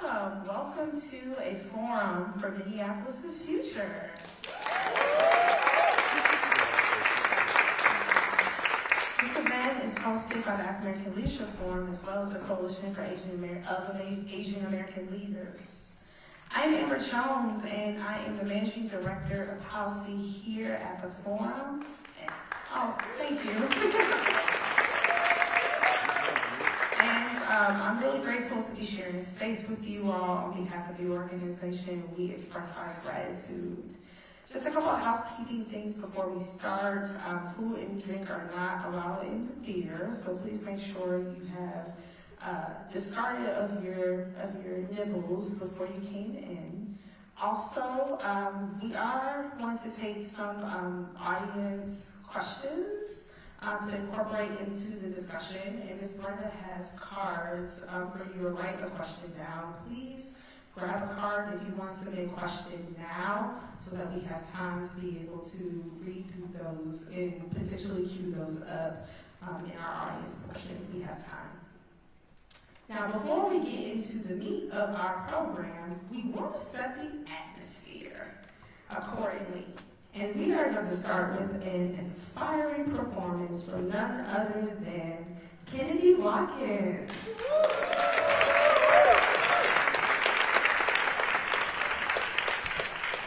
Welcome to a forum for Minneapolis' future. This event is hosted by the African American Leadership Forum as well as the Coalition for Asian American Leaders. I am Amber Jones, and I am the Managing Director of Policy here at the forum. Oh, thank you. I'm really grateful to be sharing this space with you all. On behalf of the organization, we express our gratitude. Just a couple of housekeeping things before we start. Food and drink are not allowed in the theater, so please make sure you have discarded of your nibbles before you came in. Also, we are going to take some audience questions to incorporate into the discussion, and Ms. Brenda has cards for you to write a question down. Please grab a card if you want to submit a question now so that we have time to be able to read through those and potentially cue those up in our audience portion if we have time. Now, before we get into the meat of our program, we want to set the atmosphere accordingly. And we are going to start with an inspiring performance from none other than Kennedy Watkins.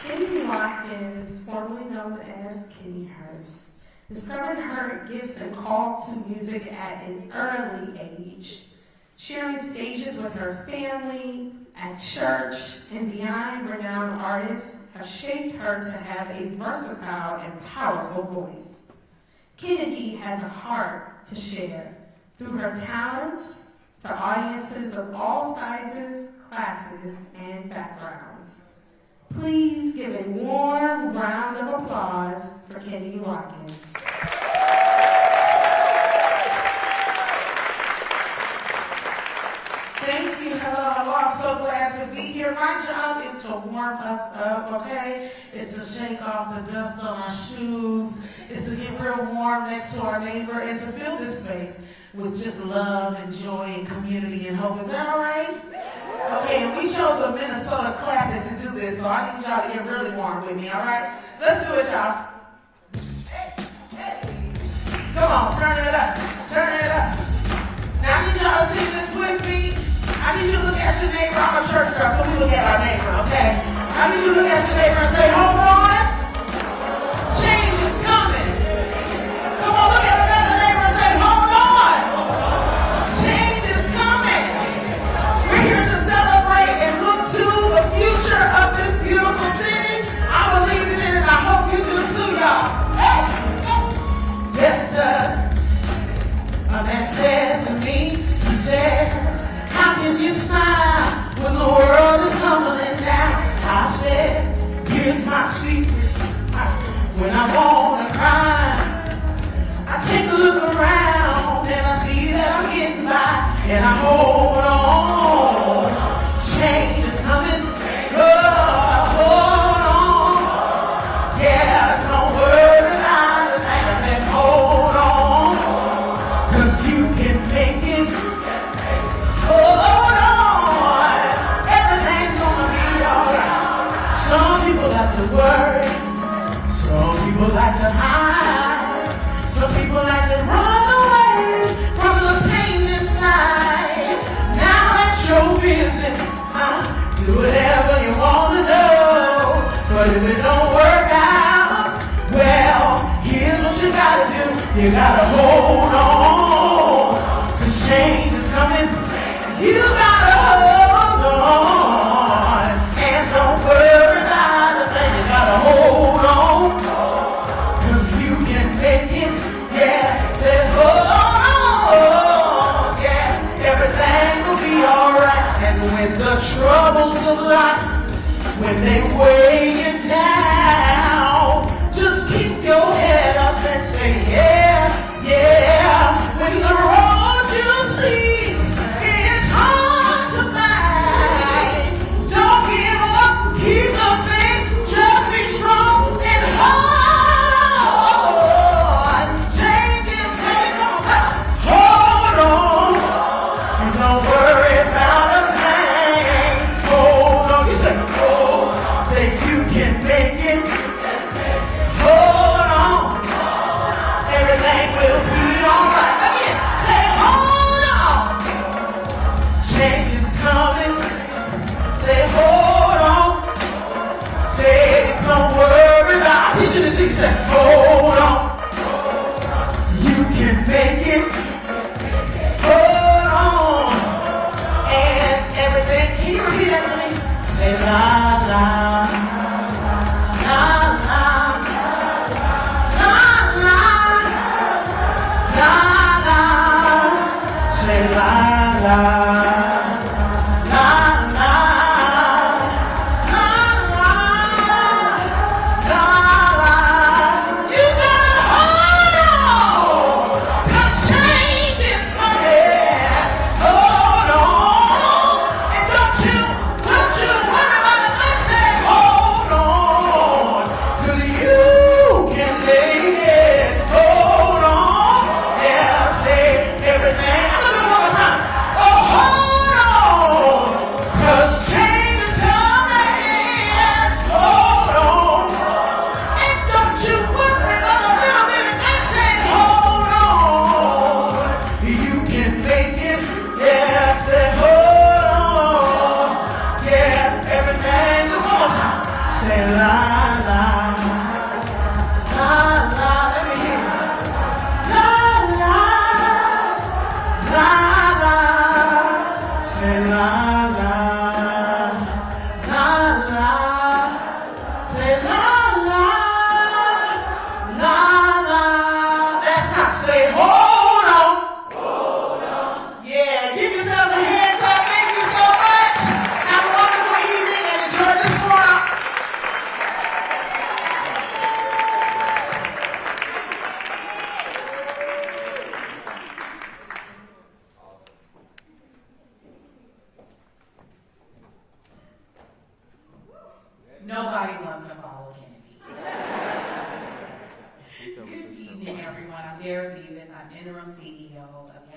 Kennedy Watkins, formerly known as Kenny Hurst, discovered her gifts and call to music at an early age. Sharing stages with her family, at church, and beyond, renowned artists have shaped her to have a versatile and powerful voice. Kennedy has a heart to share through her talents to audiences of all sizes, classes, and backgrounds. Please give a warm round of applause for Kennedy Watkins. Thank you. Hello. I'm so glad to be here. My job is to warm us up, okay? It's to shake off the dust on our shoes. It's to get real warm next to our neighbor and to fill this space with just love and joy and community and hope. Is that all right? Okay, and we chose a Minnesota classic to do this, so I need y'all to get really warm with me, all right? Let's do it, y'all. Come on, turn it up. Turn it up. Now I need y'all to sing this with me. I need you to look at your neighbor. I'm a church girl, so we look at our neighbor, okay? I need you to look at your neighbor and say, hold on. Change is coming. Come on, look at another neighbor and say, hold on. Change is coming. We're here to celebrate and look to the future of this beautiful city. I believe in it, and I hope you do too, y'all. Hey! Yes, sir. A man said to me, he said, how can you smile when the world is tumbling down? I said, here's my secret. When I wanna cry, I take a look around and I see that I'm getting by, and I hold on. Change is coming. Oh, hold on. Yeah, don't worry about a thing. I said, hold on, 'cause you can make it. Hold on, everything's gonna be alright. Some people like to worry, some people like to hide, some people like to run away from the pain inside. Now that's your business, do whatever you wanna do, but if it don't work out, well, here's what you gotta do. You gotta hold on, 'cause change is coming. You gotta hold on, and don't worry about a thing. You gotta hold on, 'cause you can make it. Yeah, say hold on. Yeah, everything will be alright. And when the troubles of life, when they weigh you down, just keep your head up and say yeah, yeah. When the road you see hard to find, don't give up, keep the faith, just be strong and hold on. Change is coming, hold on, and don't worry about a thing.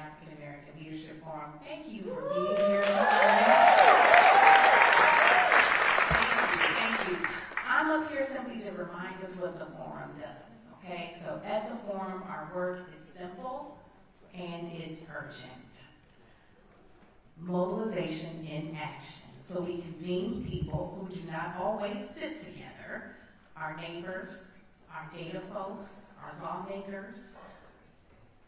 African American Leadership Forum. Thank you for being here today. Thank you. I'm up here simply to remind us what the forum does, okay? So at the forum, our work is simple and it's urgent. Mobilization in action. So we convene people who do not always sit together, our neighbors, our data folks, our lawmakers,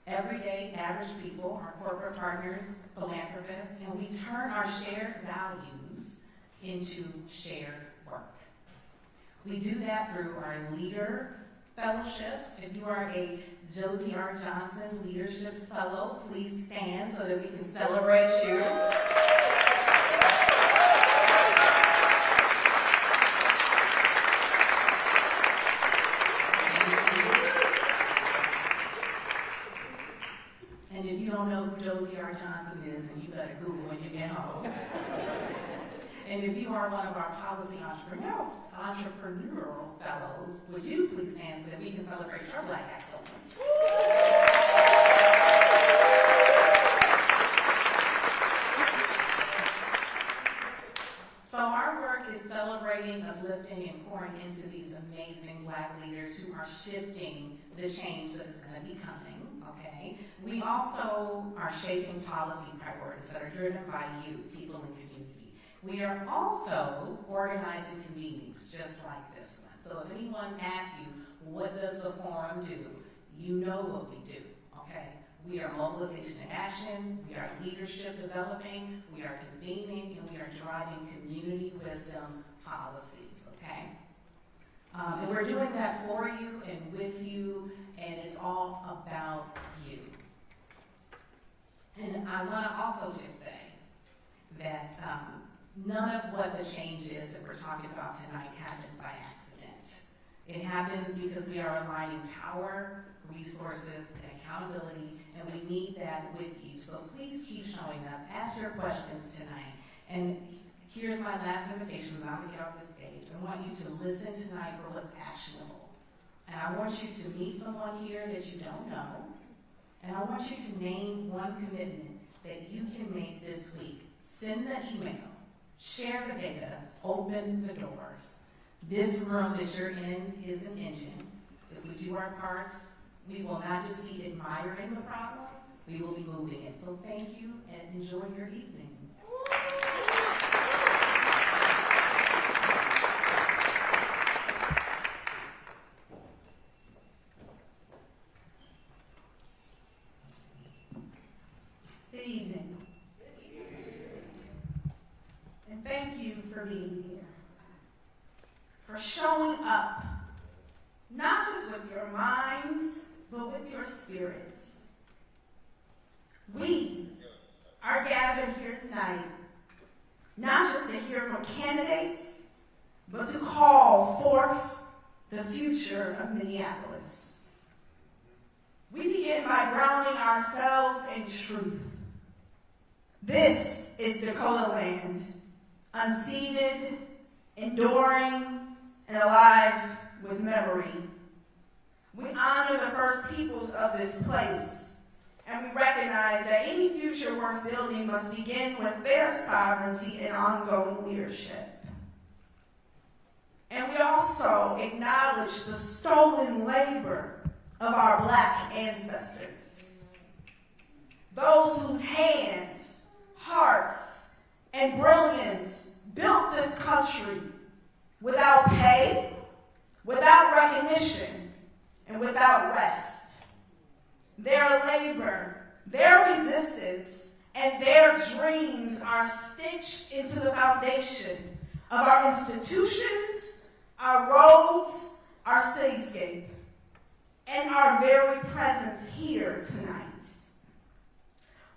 everyday average people, our corporate partners, philanthropists, and we turn our shared values into shared work. We do that through our leader fellowships. If you are a Josie R. Johnson Leadership Fellow, please stand so that we can celebrate you. And if you don't know who Josie R. Johnson is, then you better Google when you get home. And if you are one of our policy entrepreneurial fellows, would you please stand so that we can celebrate your Black excellence? So our work is celebrating, uplifting, and pouring into these amazing Black leaders who are shifting the change that is going to be coming, okay? We also are shaping policy priorities that are driven by you, people in community. We are also organizing convenings just like this one. So if anyone asks you, what does the forum do? You know what we do, okay? We are mobilization in action, we are leadership developing, we are convening, and we are driving community wisdom policies, okay? And we're doing that for you and with you, and it's all about you. And I want to also just say that none of what the change is that we're talking about tonight happens by accident. It happens because we are aligning power, resources, and accountability, and we need that with you. So please keep showing up. Ask your questions tonight. And here's my last invitation when I'm going to get off the stage. I want you to listen tonight for what's actionable. And I want you to meet someone here that you don't know. And I want you to name one commitment that you can make this week. Send the email. Share the data, open the doors. This room that you're in is an engine. If we do our parts, we will not just be admiring the problem, we will be moving it. So thank you and enjoy your evening. Good evening. And thank you for being here, for showing up, not just with your minds, but with your spirits. We are gathered here tonight, not just to hear from candidates, but to call forth the future of Minneapolis. We begin by grounding ourselves in truth. This is Dakota land, unceded, enduring, and alive with memory. We honor the first peoples of this place, and we recognize that any future worth building must begin with their sovereignty and ongoing leadership. And we also acknowledge the stolen labor of our Black ancestors, those whose hands, hearts, and brilliance built this country without pay, without recognition, and without rest. Their labor, their resistance, and their dreams are stitched into the foundation of our institutions, our roads, our cityscape, and our very presence here tonight.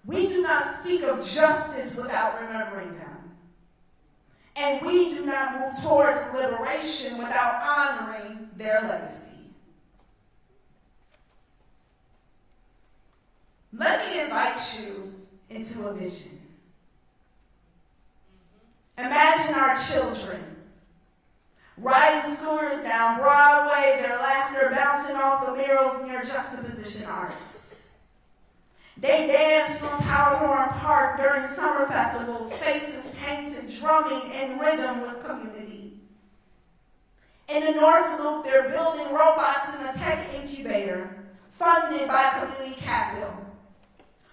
We do not speak of justice without remembering them. And we do not move towards liberation without honoring their legacy. Let me invite you into a vision. Imagine our children riding scooters down Broadway, their laughter bouncing off the murals near Juxtaposition Arts. They danced from Powderhorn Park during summer festivals, faces painted, drumming in rhythm with community. In the North Loop, they're building robots in a tech incubator, funded by community capital.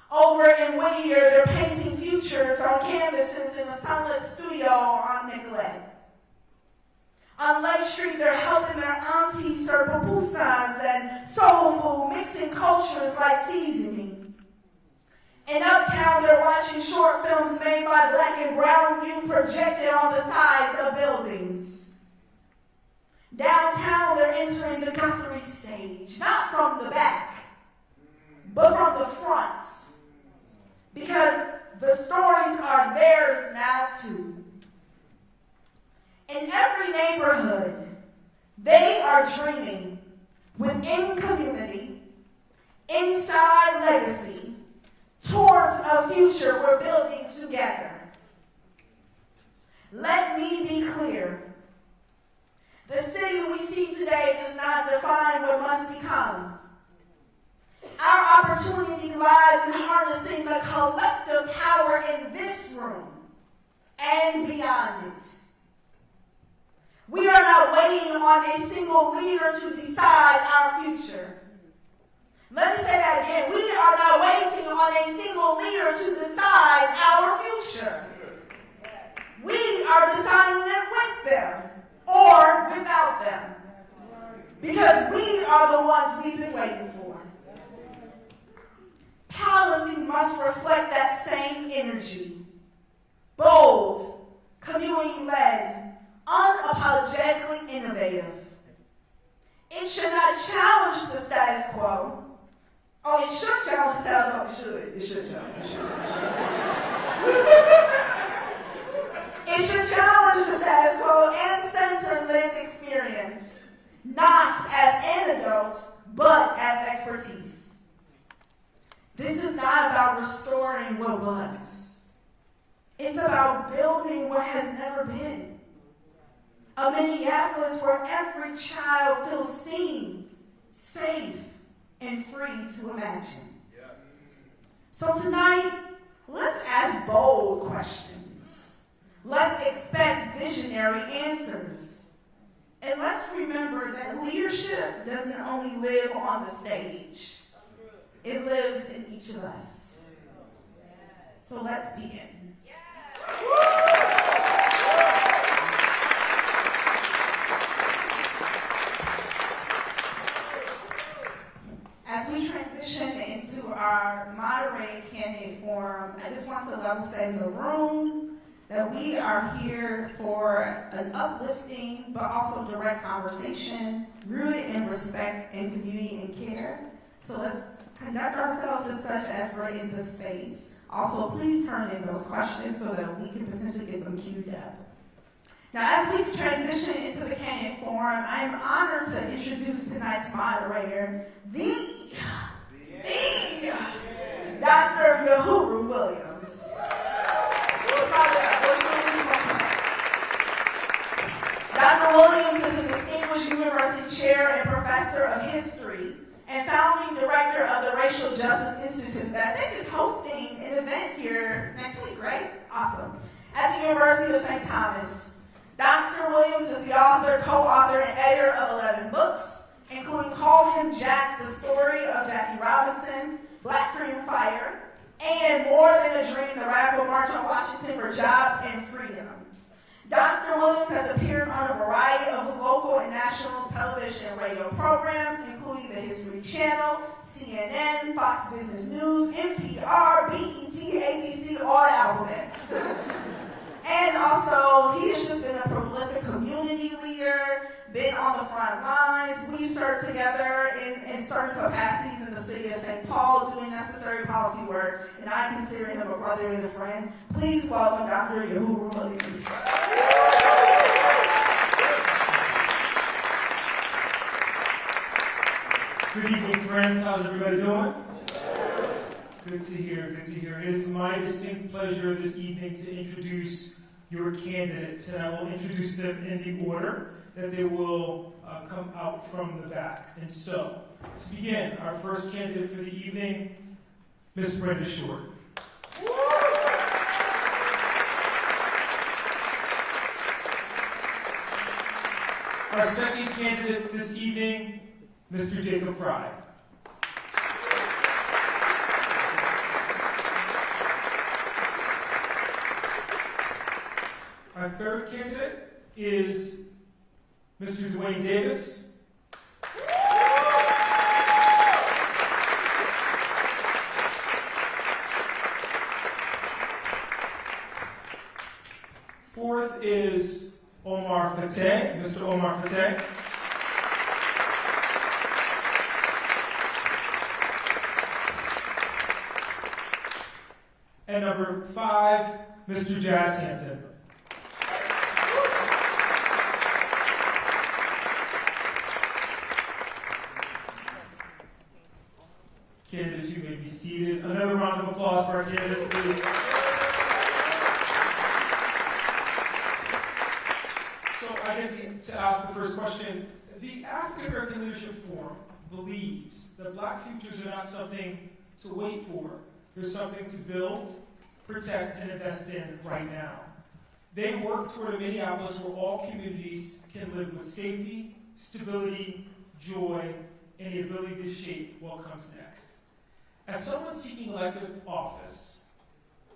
Over in Whittier, they're painting futures on canvases in a sunlit studio on Nicollet. On Lake Street, they're helping their aunties serve pupusas and soul food, mixing cultures like seasoning. In Uptown, they're watching short films made by Black and brown youth projected on the sides of buildings. Downtown, they're entering the Capri stage, not from the back, but from the front. Because the stories are theirs now too. In every neighborhood, they are dreaming within community, inside legacy, towards a future we're building together. Let me be clear. The city we see today does not define what must become. Our opportunity lies in harnessing the collective power in this room and beyond it. We are not waiting on a single leader to decide our future. Let me say that again. We are not waiting on a single leader to decide our future. We are deciding it with them or without them. Because we are the ones we've been waiting for. Policy must reflect that same energy. Bold, community-led, unapologetically innovative. It should not challenge the status quo. Oh, it should challenge the status quo. It should challenge. It should challenge the status quo and center lived experience, not as anecdotes, but as expertise. This is not about restoring what was. It's about building what has never been. A Minneapolis where every child feels seen, safe, and free to imagine. Yes. So tonight, let's ask bold questions. Let's expect visionary answers. And let's remember that leadership doesn't only live on the stage. It lives in each of us. So let's begin. As we transition into our Moderator candidate forum, I just want to level set in the room that we are here for an uplifting but also direct conversation rooted in respect and community and care. So let's conduct ourselves as such as we're in this space. Also, please turn in those questions so that we can potentially get them queued up. Now, as we transition into the candidate forum, I am honored to introduce tonight's moderator, the Dr. Uhuru Williams. Dr. Williams is a distinguished university chair and professor of history and founding director of the Racial Justice Institute that I think is hosting an event here next week, right? Awesome. At the University of St. Thomas. Dr. Williams is the author, co-author, and editor of 11 books, including Call Him Jack, The Story of Jackie Robinson, Black Freedom Fighter, and More Than a Dream, The Radical March on Washington for Jobs and Freedom. Dr. Williams has appeared on a variety of local and national television and radio programs, including the History Channel, CNN, Fox Business News, NPR, BET, ABC, all the alphabets. And also, he has just been a prolific community leader, been on the front lines. We served together in certain capacities in the city of St. Paul doing necessary policy work, and I consider him a brother and a friend. Please welcome Dr. Uhuru Williams. Good evening, friends. How's everybody doing? Good to hear, good to hear. It is my distinct pleasure this evening to introduce your candidates, and I will introduce them in the order that they will come out from the back. And so, to begin, our first candidate for the evening, Mr. Ms. Brenda Short. Our second candidate this evening, Mr. Jacob Fry. Our third candidate is Mr. Dwayne Davis. Fourth is Omar Fateh, Mr. Omar Fateh. And number 5, Mr. Jazz Hampton. Candidates, you may be seated. Another round of applause for our candidates, please. So I get to ask the first question. The African American Leadership Forum believes that Black futures are not something to wait for. They're something to build, protect, and invest in right now. They work toward a Minneapolis where all communities can live with safety, stability, joy, and the ability to shape what comes next. As someone seeking elected office,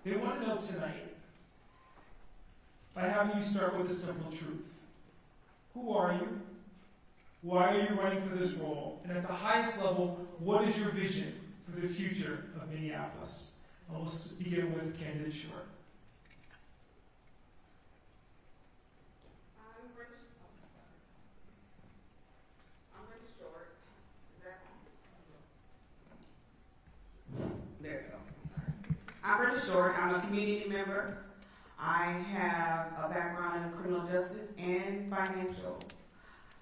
they want to know tonight, by having you start with a simple truth. Who are you? Why are you running for this role? And at the highest level, what is your vision for the future of Minneapolis? And we'll begin with candidate Short. I'm Brenda Short. Is that on? There you go. I'm Brenda Short. I'm a community member. I have a background in criminal justice and financial.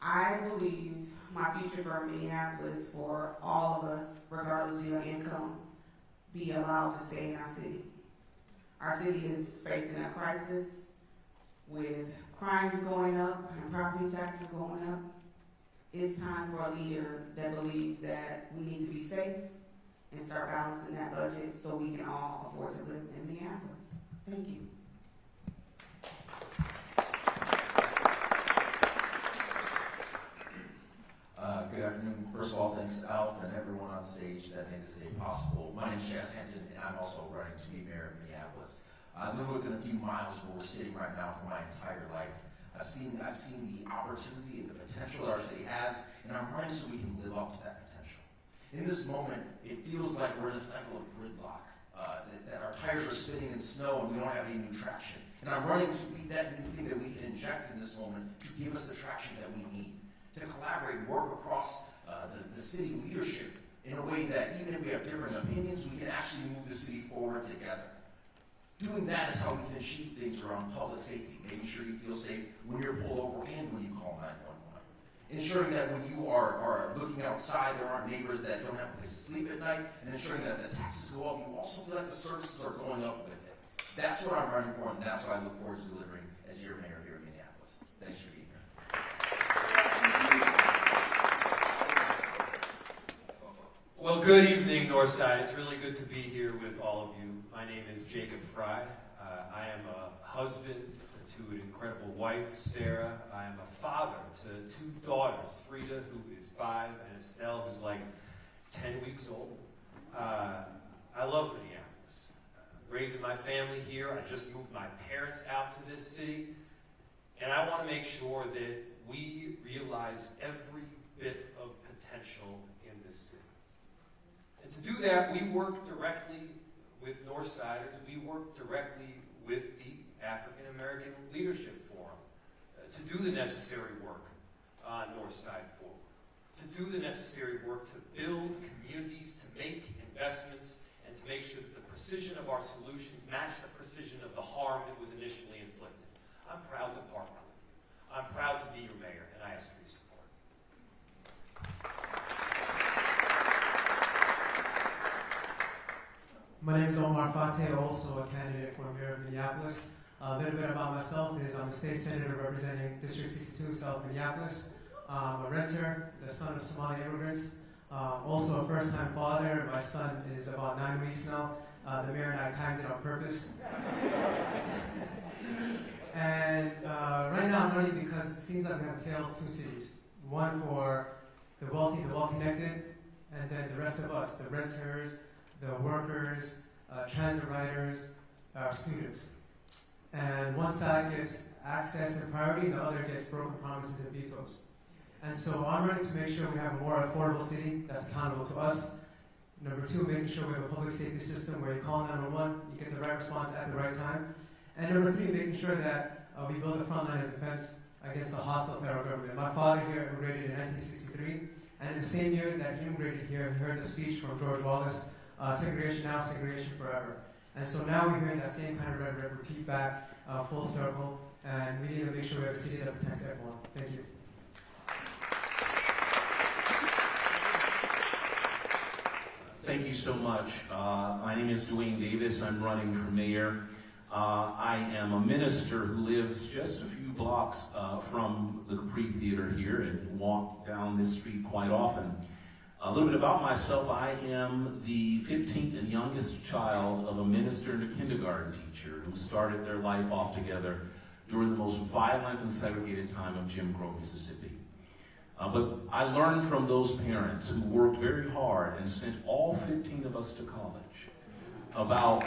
I believe my future for Minneapolis, for all of us, regardless of your income, be allowed to stay in our city. Our city is facing a crisis with crimes going up and property taxes going up. It's time for a leader that believes that we need to be safe and start balancing that budget so we can all afford to live in Minneapolis. Thank you. Good afternoon. First of all, thanks to Alf and everyone on stage that made this day possible. My name is Jazz Hampton, and I'm also running to be mayor of Minneapolis. I live within a few miles where we're sitting right now for my entire life. I've seen the opportunity and the potential that our city has, and I'm running so we can live up to that potential. In this moment, it feels like we're in a cycle of gridlock, that our tires are spinning in snow and we don't have any new traction. And I'm running to be that new thing that we can inject in this moment to give us the traction that we need, to collaborate and work across the city leadership in a way that even if we have different opinions, we can actually move the city forward together. Doing that is how we can achieve things around public safety, making sure you feel safe when you're pulled over and when you call 911. Ensuring that when you are looking outside, there aren't neighbors that don't have a place to sleep at night, and ensuring that if the taxes go up, you also feel like the services are going up with it. That's what I'm running for, and that's what I look forward to delivering as your mayor here in Minneapolis. Thanks for being here. Well, good evening, Northside. It's really good to be here with all of you. My name is Jacob Fry. I am a husband to an incredible wife, Sarah. I am a father to 2 daughters, Frida, who is 5, and Estelle, who's like 10 weeks old. I love Minneapolis. Raising my family here, I just moved my parents out to this city, and I want to make sure that we realize every bit of potential in this city. And to do that, we work directly with Northsiders. We work directly with the African American Leadership Forum to do the necessary work on Northside Forward, to do the necessary work to build communities, to make investments, and to make sure that the precision of our solutions match the precision of the harm that was initially inflicted. I'm proud to partner with you. I'm proud to be your mayor, and I ask for your support. My name is Omar Fateh, also a candidate for mayor of Minneapolis. A little bit about myself is I'm a state senator representing District 62, South Minneapolis. I'm a renter, the son of Somali immigrants. Also a first-time father. My son is about 9 weeks now. The mayor and I timed it on purpose. And right now I'm running because it seems like we have a tale of two cities. One for the wealthy, the well-connected, and then the rest of us, the renters, the workers, transit riders, students. And one side gets access and priority, and the other gets broken promises and vetoes. And so I'm running to make sure we have a more affordable city that's accountable to us. Number two, making sure we have a public safety system where you call 911, you get the right response at the right time. And number three, making sure that we build a front line of defense against a hostile federal government. My father here immigrated in 1963, and in the same year that he immigrated here, he heard the speech from George Wallace, segregation now, segregation forever. And so now we're hearing that same kind of rhetoric repeat back, full circle, and we need to make sure we have a city that protects everyone. Thank you. Thank you so much. My name is Dwayne Davis. I'm running for mayor. I am a minister who lives just a few blocks from the Capri Theater here and walk down this street quite often. A little bit about myself. I am the 15th and youngest child of a minister and a kindergarten teacher who started their life off together during the most violent and segregated time of Jim Crow, Mississippi. But I learned from those parents who worked very hard and sent all 15 of us to college about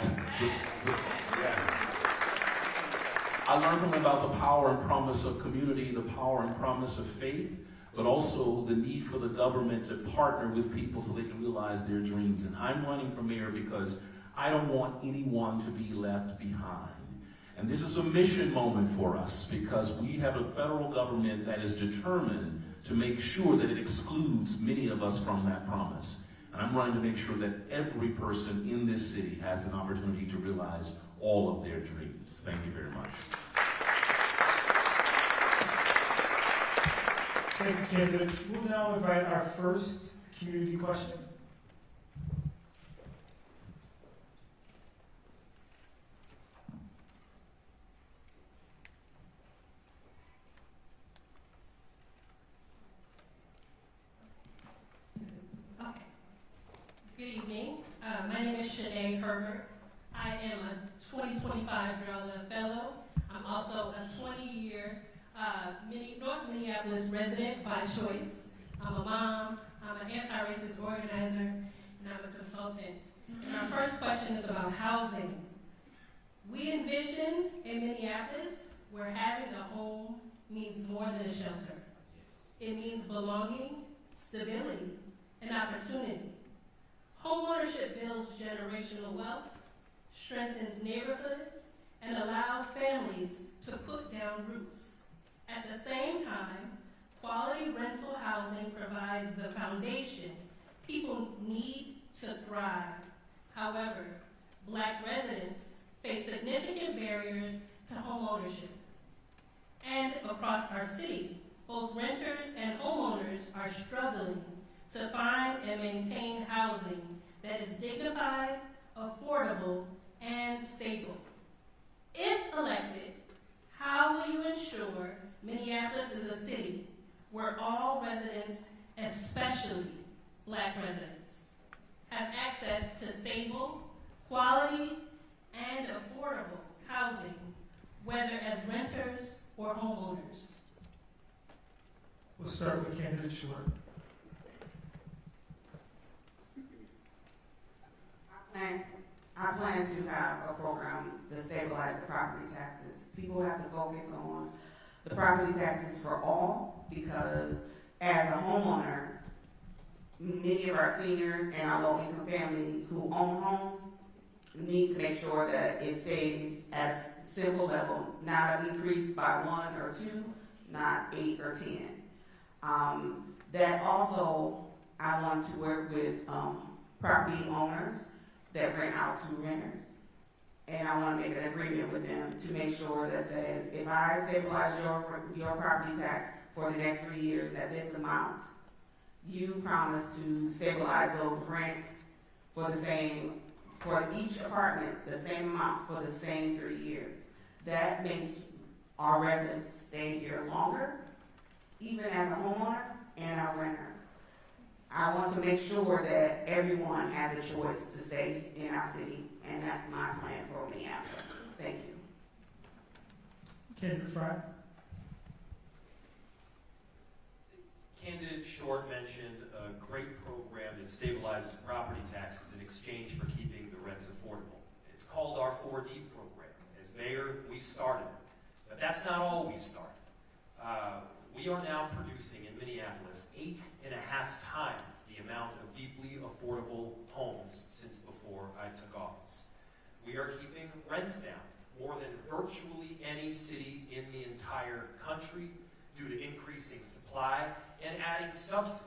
I learned from them about the power and promise of community, the power and promise of faith, but also the need for the government to partner with people so they can realize their dreams. And I'm running for mayor because I don't want anyone to be left behind. And this is a mission moment for us because we have a federal government that is determined to make sure that it excludes many of us from that promise. And I'm running to make sure that every person in this city has an opportunity to realize all of their dreams. Thank you very much. Thank you, candidates. We'll now invite our first community question. Good evening. My name is Shanae Herbert. I am a 2025 Drella Fellow. I'm also a 20-year North Minneapolis resident by choice. I'm a mom, I'm an anti-racist organizer, and I'm a consultant. And our first question is about housing. We envision in Minneapolis where having a home means more than a shelter. It means belonging, stability, and opportunity. Homeownership builds generational wealth, strengthens neighborhoods, and allows families to put down roots. At the same time, quality rental housing provides the foundation people need to thrive. However, Black residents face significant barriers to homeownership. And across our city, both renters and homeowners are struggling to find and maintain housing that is dignified, affordable, and stable. If elected, how will you ensure Minneapolis is a city where all residents, especially Black residents, have access to stable, quality, and affordable housing, whether as renters or homeowners? We'll start with candidate Short. I plan to have a program to stabilize the property taxes. People have to focus on the property taxes for all because as a homeowner, many of our seniors and our low-income family who own homes need to make sure that it stays at a simple level, not increased by 1 or 2, not 8 or 10. That also, I want to work with property owners that rent out to renters. And I want to make an agreement with them to make sure that says, if I stabilize your property tax for the next 3 years at this amount, you promise to stabilize those rents for each apartment, the same amount for the same 3 years. That makes our residents stay here longer, even as a homeowner and a renter. I want to make sure that everyone has a choice to stay in our city, and that's my plan for Minneapolis. Thank you. Candidate Fry. Candidate Short mentioned a great program that stabilizes property taxes in exchange for keeping the rents affordable. It's called our 4D program. As mayor, we started it. But that's not all we started. We are now producing in Minneapolis 8.5 times the amount of deeply affordable homes since before I took office. We are keeping rents down more than virtually any city in the entire country due to increasing supply and adding subsidy.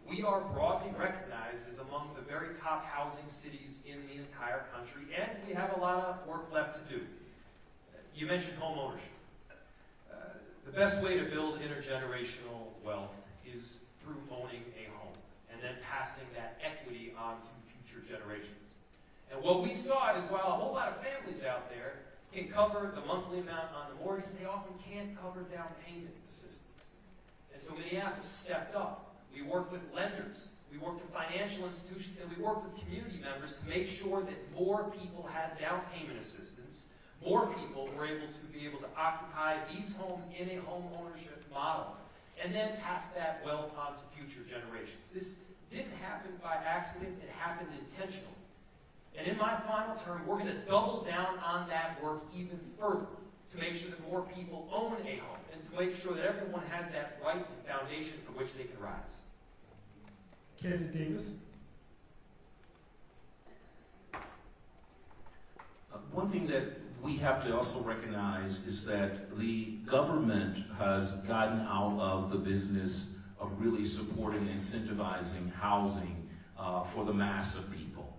We are broadly recognized as among the very top housing cities in the entire country, and we have a lot of work left to do. You mentioned home ownership. The best way to build intergenerational wealth is through owning a home and then passing that equity on to future generations. And what we saw is while a whole lot of families out there can cover the monthly amount on the mortgage, they often can't cover down payment assistance. And so Minneapolis stepped up. We worked with lenders, we worked with financial institutions, and we worked with community members to make sure that more people had down payment assistance. More people were able to occupy these homes in a home ownership model and then pass that wealth on to future generations. This didn't happen by accident, it happened intentionally. And in my final term, we're going to double down on that work even further to make sure that more people own a home and to make sure that everyone has that right and foundation for which they can rise. Candidate Davis. One thing that we have to also recognize is that the government has gotten out of the business of really supporting and incentivizing housing for the mass of people.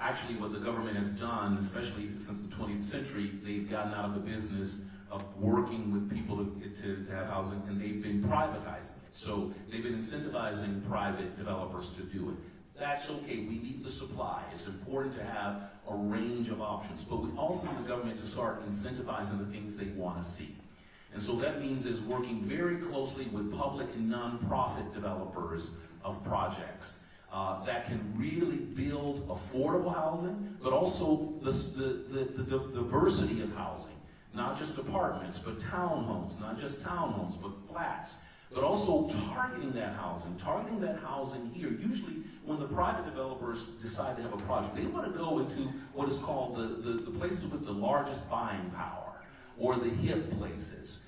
Actually, what the government has done, especially since the 20th century, they've gotten out of the business of working with people to have housing, and they've been privatizing it. So they've been incentivizing private developers to do it. That's okay, we need the supply. It's important to have a range of options, but we also need the government to start incentivizing the things they want to see. And so that means is working very closely with public and nonprofit developers of projects that can really build affordable housing, but also the diversity of housing, not just apartments, but townhomes, not just townhomes, but flats, but also targeting that housing here. Usually when the private developers decide to have a project, they want to go into what is called the places with the largest buying power, or the hip places.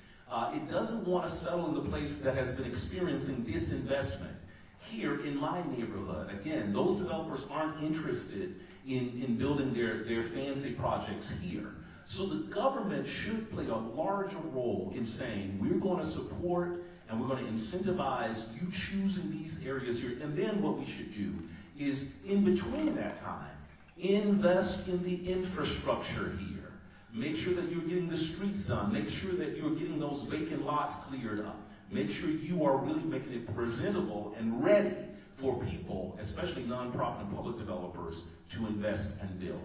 It doesn't want to settle in the place that has been experiencing disinvestment. Here in my neighborhood, again, those developers aren't interested in building their fancy projects here. So the government should play a larger role in saying, we're going to support and we're going to incentivize you choosing these areas here. And then what we should do is, in between that time, invest in the infrastructure here. Make sure that you're getting the streets done. Make sure that you're getting those vacant lots cleared up. Make sure you are really making it presentable and ready for people, especially nonprofit and public developers, to invest and build.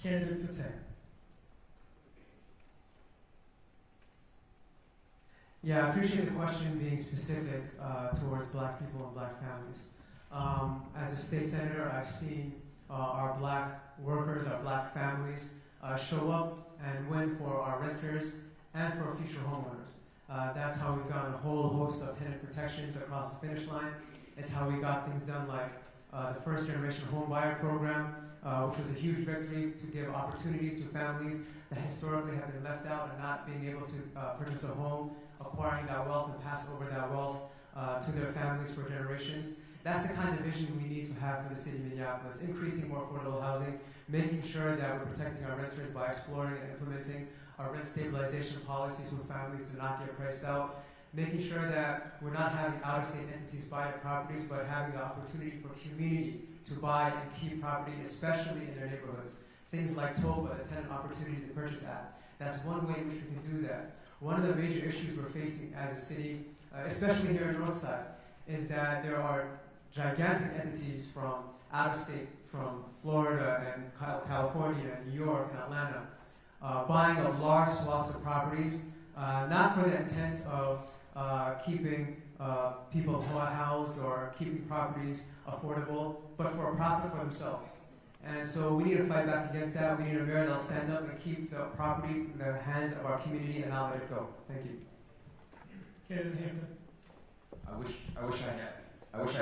Candidate Fateh. Yeah, I appreciate the question being specific towards Black people and Black families. As a state senator, I've seen our Black workers, our Black families show up and win for our renters and for future homeowners. That's how we've gotten a whole host of tenant protections across the finish line. It's how we got things done like the first generation home buyer program, which was a huge victory to give opportunities to families that historically have been left out and not being able to purchase a home, acquiring that wealth and pass over that wealth to their families for generations. That's the kind of vision we need to have for the city of Minneapolis, increasing more affordable housing, making sure that we're protecting our renters by exploring and implementing our rent stabilization policies so families do not get priced out, making sure that we're not having out-of-state entities buy properties, but having the opportunity for community to buy and keep property, especially in their neighborhoods. Things like TOBA, the Tenant Opportunity to Purchase Act. That's one way in which we can do that. One of the major issues we're facing as a city, especially here in the north side, is that there are gigantic entities from out of state, from Florida and California and New York and Atlanta, buying up large swaths of properties, not for the intent of keeping people who are housed or keeping properties affordable, but for a profit for themselves. And so we need to fight back against that. We need a mayor that'll stand up and keep the properties in the hands of our community and not let it go. Thank you. Candidate Hampton. I wish I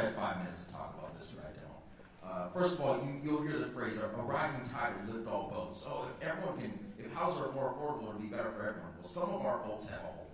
had 5 minutes to talk about this, but I don't. First of all, you'll hear the phrase, a rising tide will lift all boats. So if houses are more affordable, it'll be better for everyone. Well, some of our boats have a hole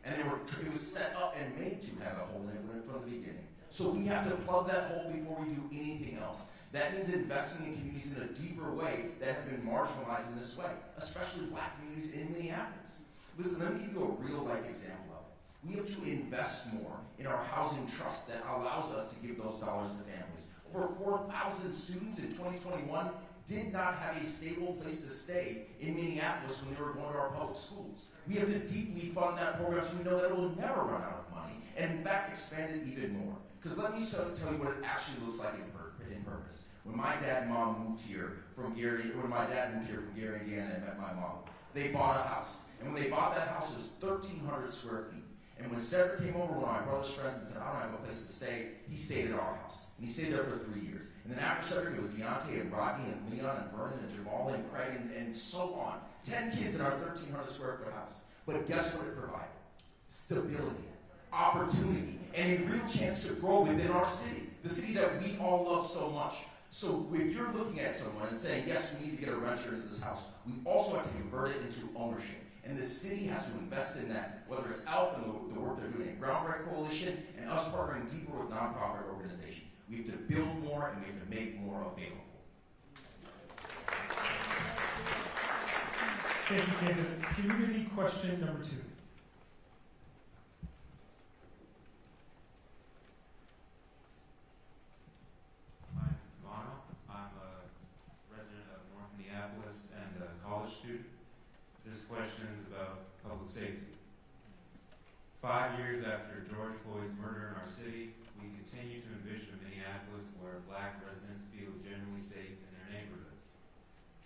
in it. And it was set up and made to have a hole in it from the beginning. So we have to plug that hole before we do anything else. That means investing in communities in a deeper way that have been marginalized in this way, especially black communities in Minneapolis. Listen, let me give you a real-life example of it. We have to invest more in our housing trust that allows us to give those dollars to families. Over 4,000 students in 2021 did not have a stable place to stay in Minneapolis when they were going to our public schools. We have to deeply fund that program so we know that it will never run out of money, and in fact expand it even more. Because let me tell you what it actually looks like in purpose. When my dad and mom moved here from Gary, Indiana, and met my mom, they bought a house. And when they bought that house, it was 1,300 square feet. And when Cedric came over, one of my brother's friends, and said, I don't have a place to stay, he stayed at our house. And he stayed there for 3 years. And then after Cedric, it was Deontay and Rodney and Leon and Vernon and Jamal and Craig and so on. 10 kids in our 1,300 square foot house. But guess what it provided? Stability, opportunity, and a real chance to grow within our city. The city that we all love so much. So if you're looking at someone and saying, yes, we need to get a renter into this house, we also have to convert it into ownership. And the city has to invest in that, whether it's ALF and the work they're doing at Groundbreak Coalition and us partnering deeper with nonprofit organizations. We have to build more and we have to make more available. Thank you, candidates. Community question number 2. And a college student. This question is about public safety. 5 years after George Floyd's murder in our city, we continue to envision a Minneapolis where black residents feel generally safe in their neighborhoods.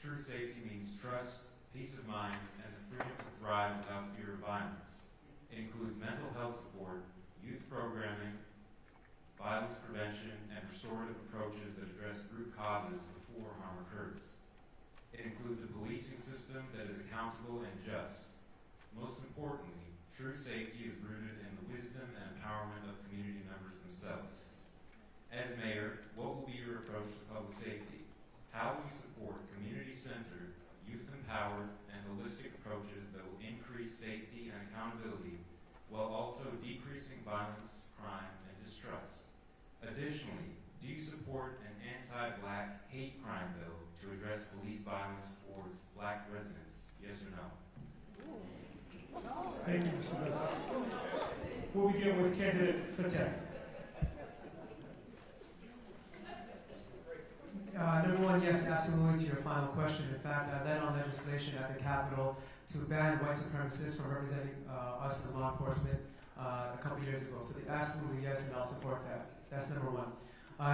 True safety means trust, peace of mind, and the freedom to thrive without fear of violence. It includes mental health support, youth programming, violence prevention, and restorative approaches that address root causes before harm occurs. It includes a policing system that is accountable and just. Most importantly, true safety is rooted in the wisdom and empowerment of community members themselves. As mayor, what will be your approach to public safety? How will you support community-centered, youth-empowered, and holistic approaches that will increase safety and accountability while also decreasing violence, crime, and distrust? Additionally, do you support an anti-black hate crime bill to address police violence towards black residents? Yes or no? Thank you, Mr. Bethel. We'll begin with candidate Fateh. Number one, yes, absolutely to your final question. In fact, I led on legislation at the Capitol to ban white supremacists from representing us in law enforcement a couple years ago. So absolutely yes, and I'll support that. That's number one.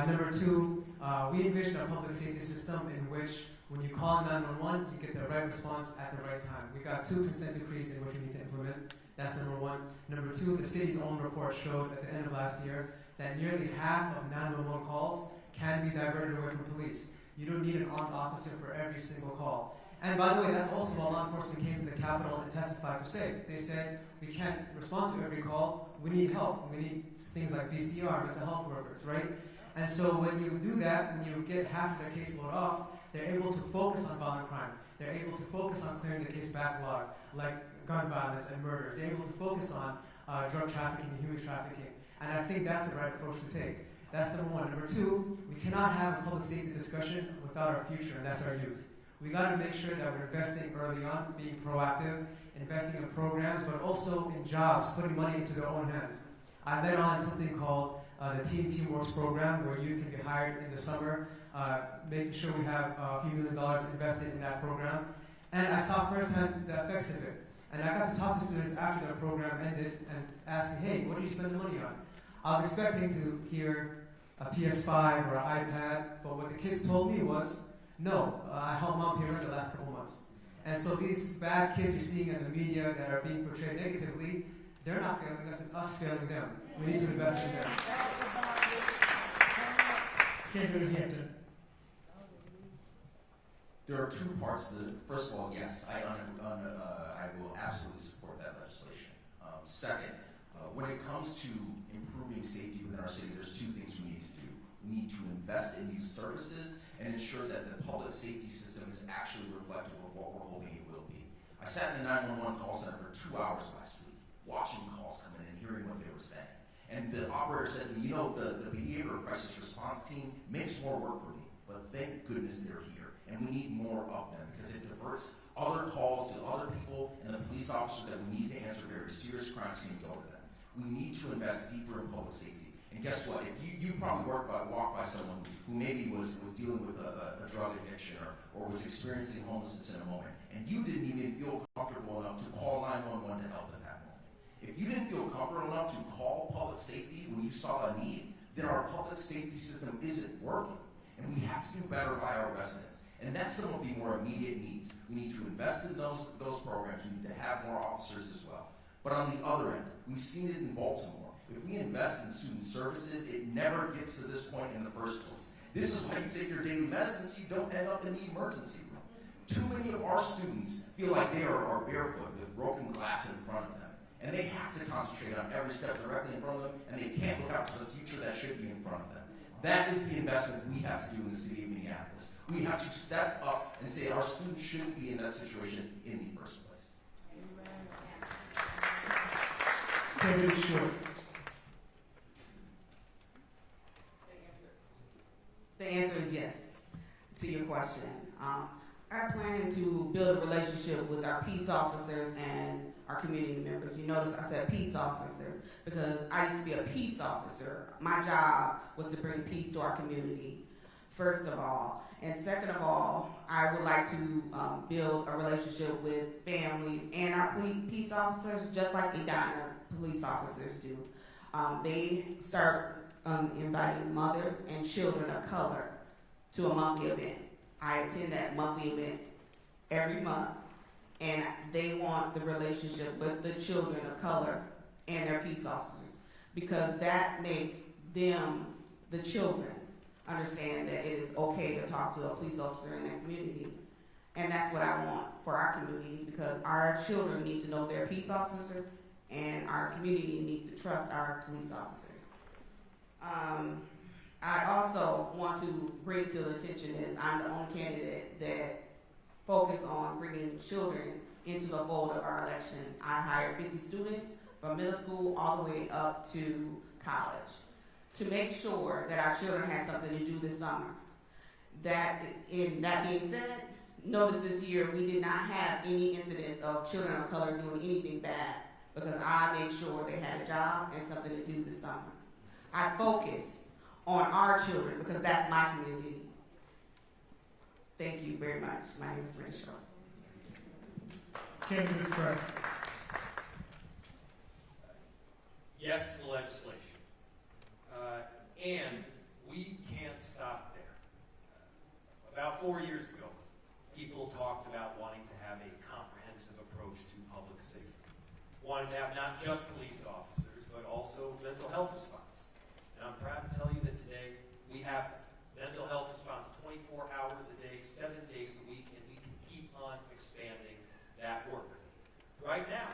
Number two, we envision a public safety system in which when you call 911, you get the right response at the right time. We got 2 consent decrees in which we need to implement. That's number one. Number two, the city's own report showed at the end of last year that nearly half of 911 calls can be diverted away from police. You don't need an armed officer for every single call. And by the way, that's also what law enforcement came to the Capitol and testified to say. They said, we can't respond to every call. We need help. We need things like BCR, mental health workers, right? And so when you do that, when you get half of their caseload off, they're able to focus on violent crime. They're able to focus on clearing the case backlog, like gun violence and murders. They're able to focus on drug trafficking and human trafficking. And I think that's the right approach to take. That's number one. Number two, we cannot have a public safety discussion without our future, and that's our youth. We got to make sure that we're investing early on, being proactive, investing in programs, but also in jobs, putting money into their own hands. I led on something called the Teen Teamworks program, where youth can be hired in the summer, making sure we have a few $1 million invested in that program. And I saw firsthand the effects of it. And I got to talk to students after the program ended and asking, hey, what do you spend the money on? I was expecting to hear a PS5 or an iPad, but what the kids told me was, no, I helped mom pay rent the last couple months. And so these bad kids you're seeing in the media that are being portrayed negatively, they're not failing us, it's us failing them. We need to invest in them. Hampton. There are two parts to it. First of all, yes, I will absolutely support that legislation. Second, when it comes to improving safety within our city, there's two things we need to do. We need to invest in youth services and ensure that the public safety system is actually reflective of what we're hoping it will be. I sat in the 911 call center for 2 hours last week, watching calls come in and hearing what they were saying. And the operator said to me, you know, the behavioral crisis response team makes more work for me, but thank goodness they're here. And we need more of them because it diverts other calls to other people and the police officers that we need to answer very serious crimes can go to them. We need to invest deeper in public safety. And guess what? If you probably walked by someone who maybe was dealing with a drug addiction or was experiencing homelessness in a moment, and you didn't even feel comfortable enough to call 911 to help in that moment. If you didn't feel comfortable enough to call public safety when you saw a need, then our public safety system isn't working. And we have to do better by our residents. And that's some of the more immediate needs. We need to invest in those programs. We need to have more officers as well. But on the other end, we've seen it in Baltimore. If we invest in student services, it never gets to this point in the first place. This is why you take your daily medicine so you don't end up in the emergency room. Too many of our students feel like they are barefoot with broken glass in front of them. And they have to concentrate on every step directly in front of them, and they can't look out to the future that should be in front of them. That is the investment we have to do in the city of Minneapolis. We have to step up and say our students shouldn't be in that situation in the first place. David Short. The answer is yes to your question. I plan to build a relationship with our peace officers and our community members. You notice I said peace officers because I used to be a peace officer. My job was to bring peace to our community, first of all. And second of all, I would like to build a relationship with families and our peace officers, just like Edina police officers do. They start inviting mothers and children of color to a monthly event. I attend that monthly event every month, and they want the relationship with the children of color and their peace officers because that makes them, the children, understand that it is okay to talk to a police officer in that community. And that's what I want for our community because our children need to know their peace officers and our community needs to trust our police officers. I also want to bring to the attention is I'm the only candidate that focus on bringing children into the fold of our election. I hired 50 students from middle school all the way up to college to make sure that our children had something to do this summer. That being said, notice this year we did not have any incidents of children of color doing anything bad because I made sure they had a job and something to do this summer. I focus on our children because that's my community. Thank you very much. My name is Brenda Shaw. Candidate Fry. Yes to the legislation. And we can't stop there. About 4 years ago, people talked about wanting to have a comprehensive approach to public safety. Wanted to have not just police officers, but also mental health response. And I'm proud to tell you that today we have mental health response 24 hours a day, 7 days a week, and we can keep on expanding that work. Right now,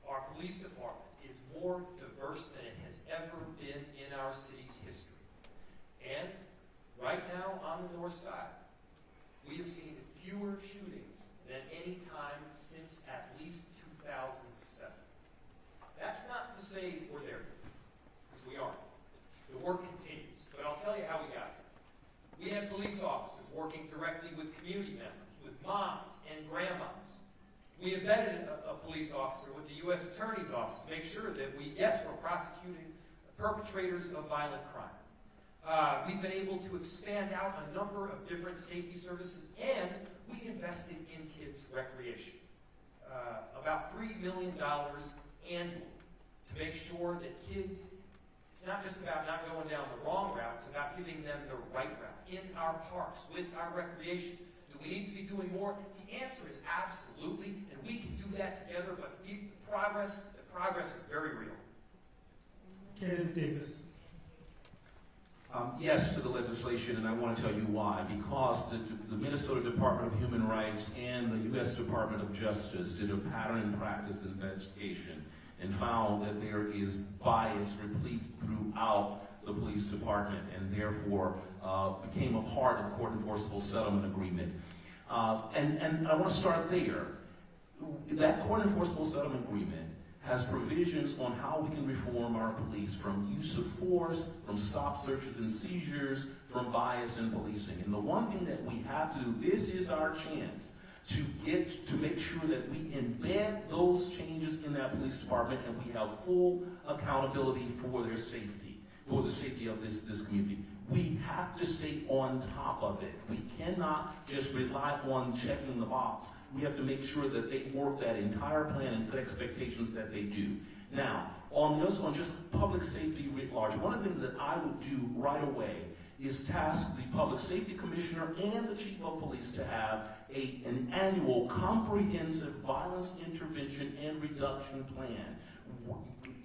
our police department is more diverse than it has ever been in our city's history. And right now on the north side, we have seen fewer shootings than any time since at least 2007. That's not to say we're there, because we aren't. The work continues, but I'll tell you how we got here. We had police officers working directly with community members, with moms and grandmoms. We embedded a police officer with the U.S. Attorney's Office to make sure that we're prosecuting perpetrators of violent crime. We've been able to expand out a number of different safety services, and we invested in kids' recreation. About $3 million annually to make sure that kids, it's not just about not going down the wrong route, it's about giving them the right route in our parks, with our recreation. Do we need to be doing more? The answer is absolutely, and we can do that together, but the progress is very real. Candidate Davis. Yes to the legislation, and I want to tell you why. Because the Minnesota Department of Human Rights and the U.S. Department of Justice did a pattern and practice investigation and found that there is bias replete throughout the police department, and therefore became a part of the court enforceable settlement agreement. And I want to start there. That court enforceable settlement agreement has provisions on how we can reform our police, from use of force, from stop searches and seizures, from bias in policing. And the one thing that we have to do, this is our chance to make sure that we embed those changes in that police department, and we have full accountability for their safety, for the safety of this community. We have to stay on top of it. We cannot just rely on checking the box. We have to make sure that they work that entire plan and set expectations that they do. Now, on just public safety writ large, one of the things that I would do right away is task the public safety commissioner and the chief of police to have an annual comprehensive violence intervention and reduction plan.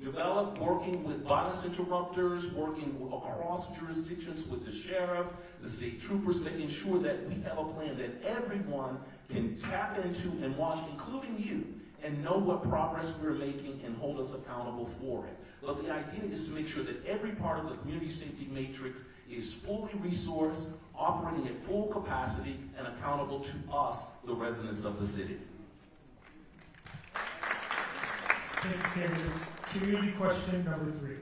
Develop, working with violence interrupters, working across jurisdictions with the sheriff, the state troopers, making sure that we have a plan that everyone can tap into and watch, including you, and know what progress we're making and hold us accountable for it. But the idea is to make sure that every part of the community safety matrix is fully resourced, operating at full capacity, and accountable to us, the residents of the city. Candidates, community question number 3.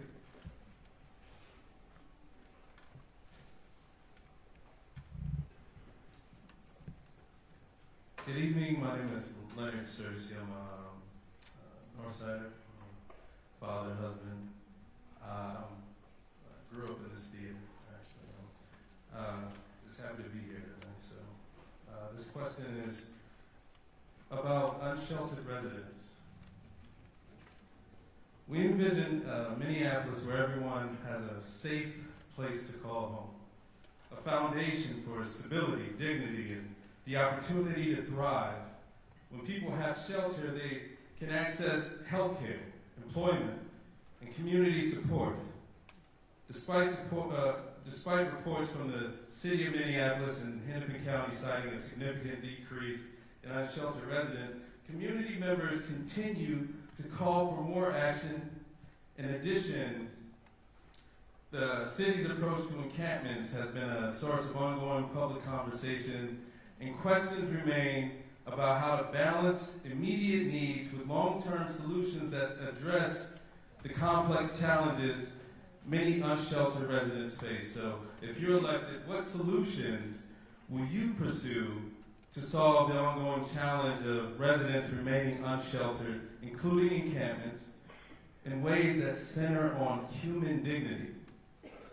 Good evening. My name is Leonard Cersei. I'm a Northsider, father, husband. I grew up in this theater, actually. Just happy to be here tonight. So, this question is about unsheltered residents. We envision Minneapolis where everyone has a safe place to call home, a foundation for stability, dignity, and the opportunity to thrive. When people have shelter, they can access health care, employment, and community support. Despite reports from the city of Minneapolis and Hennepin County citing a significant decrease in unsheltered residents, community members continue to call for more action. In addition, the city's approach to encampments has been a source of ongoing public conversation, and questions remain about how to balance immediate needs with long-term solutions that address the complex challenges many unsheltered residents face. So, if you're elected, what solutions will you pursue to solve the ongoing challenge of residents remaining unsheltered, including encampments, in ways that center on human dignity?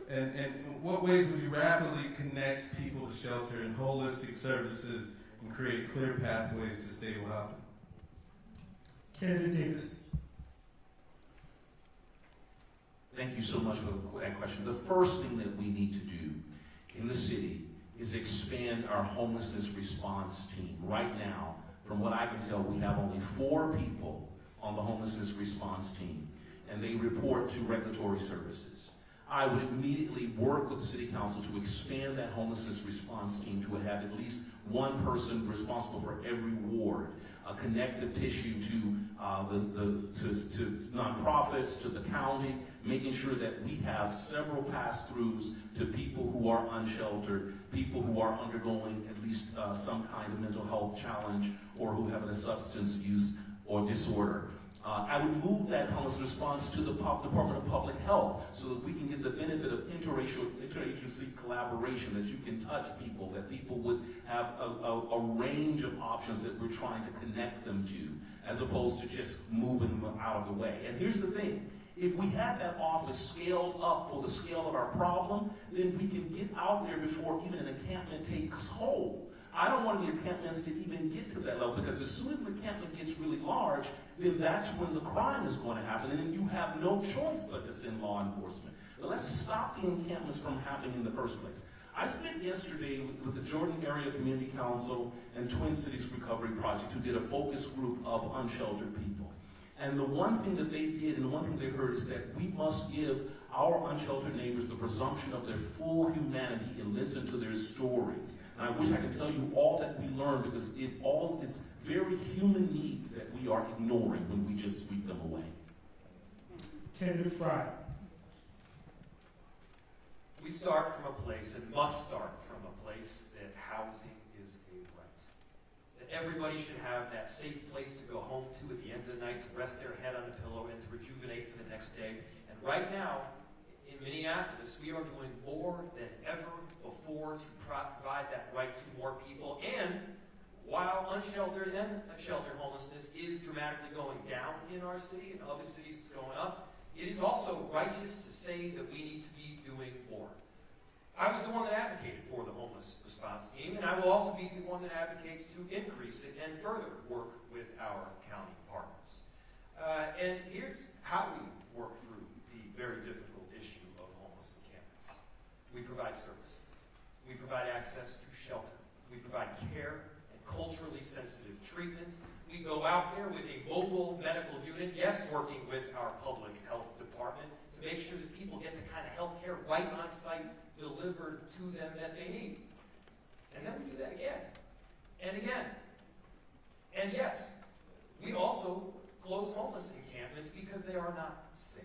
And in what ways would you rapidly connect people to shelter and holistic services and create clear pathways to stable housing? Candidate Davis. Thank you so much for that question. The first thing that we need to do in the city is expand our homelessness response team. Right now, from what I can tell, we have only 4 people on the homelessness response team, and they report to regulatory services. I would immediately work with the city council to expand that homelessness response team to have at least 1 person responsible for every ward, a connective tissue to nonprofits, to the county, making sure that we have several pass-throughs to people who are unsheltered, people who are undergoing at least some kind of mental health challenge, or who have a substance use or disorder. I would move that homeless response to the Department of Public Health so that we can get the benefit of interagency collaboration, that you can touch people, that people would have a range of options that we're trying to connect them to, as opposed to just moving them out of the way. And here's the thing. If we had that office scaled up for the scale of our problem, then we can get out there before even an encampment takes hold. I don't want the encampments to even get to that level, because as soon as an encampment gets really large, then that's when the crime is going to happen, and then you have no choice but to send law enforcement. But let's stop the encampments from happening in the first place. I spent yesterday with the Jordan Area Community Council and Twin Cities Recovery Project, who did a focus group of unsheltered people. And the one thing that they did and the one thing they heard is that we must give our unsheltered neighbors the presumption of their full humanity and listen to their stories. And I wish I could tell you all that we learned, because it's very human needs that we are ignoring when we just sweep them away. Candidate Fry. We start from a place, and must start from a place, that housing is a right. That everybody should have that safe place to go home to at the end of the night, to rest their head on a pillow and to rejuvenate for the next day. And right now, in Minneapolis, we are doing more than ever before to provide that right to more people. And while unsheltered and sheltered homelessness is dramatically going down in our city, in other cities it's going up, it is also righteous to say that we need to be doing more. I was the one that advocated for the homeless response team, and I will also be the one that advocates to increase it and further work with our county partners. And here's how we work through the very difficult issue of homeless encampments. We provide service. We provide access to shelter. We provide care and culturally sensitive treatment. We go out there with a mobile medical unit, yes, working with our public health department to make sure that people get the kind of health care right on site delivered to them that they need. And then we do that again and again. And yes, we also close homeless encampments because they are not safe.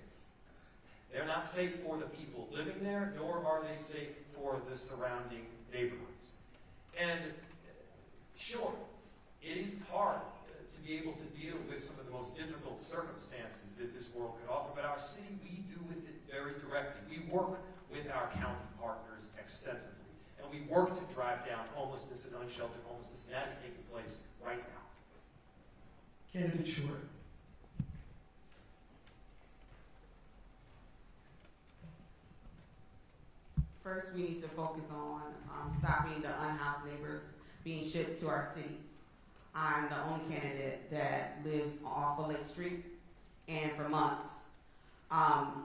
They're not safe for the people living there, nor are they safe for the surrounding neighborhoods. And sure, it is hard to be able to deal with some of the most difficult circumstances that this world could offer, but our city, we do with it very directly. We work with our county partners extensively, and we work to drive down homelessness and unsheltered homelessness, and that is taking place right now. Candidate Short. First, we need to focus on stopping the unhoused neighbors being shipped to our city. I'm the only candidate that lives off of Lake Street, and for months,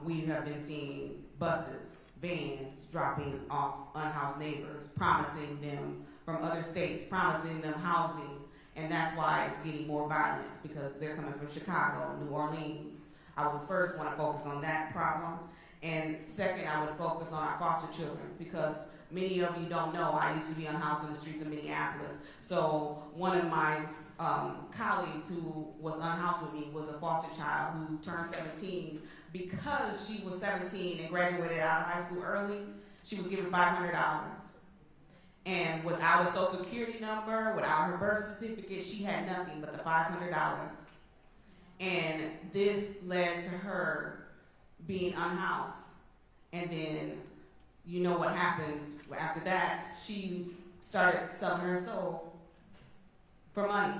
we have been seeing buses, vans dropping off unhoused neighbors, promising them from other states, promising them housing, and that's why it's getting more violent, because they're coming from Chicago, New Orleans. I would first want to focus on that problem, and second, I would focus on our foster children, because many of you don't know, I used to be unhoused in the streets of Minneapolis. So one of my colleagues who was unhoused with me was a foster child who turned 17. Because she was 17 and graduated out of high school early, she was given $500. And without a social security number, without her birth certificate, she had nothing but the $500. And this led to her being unhoused. And then, you know what happens after that? She started selling her soul for money.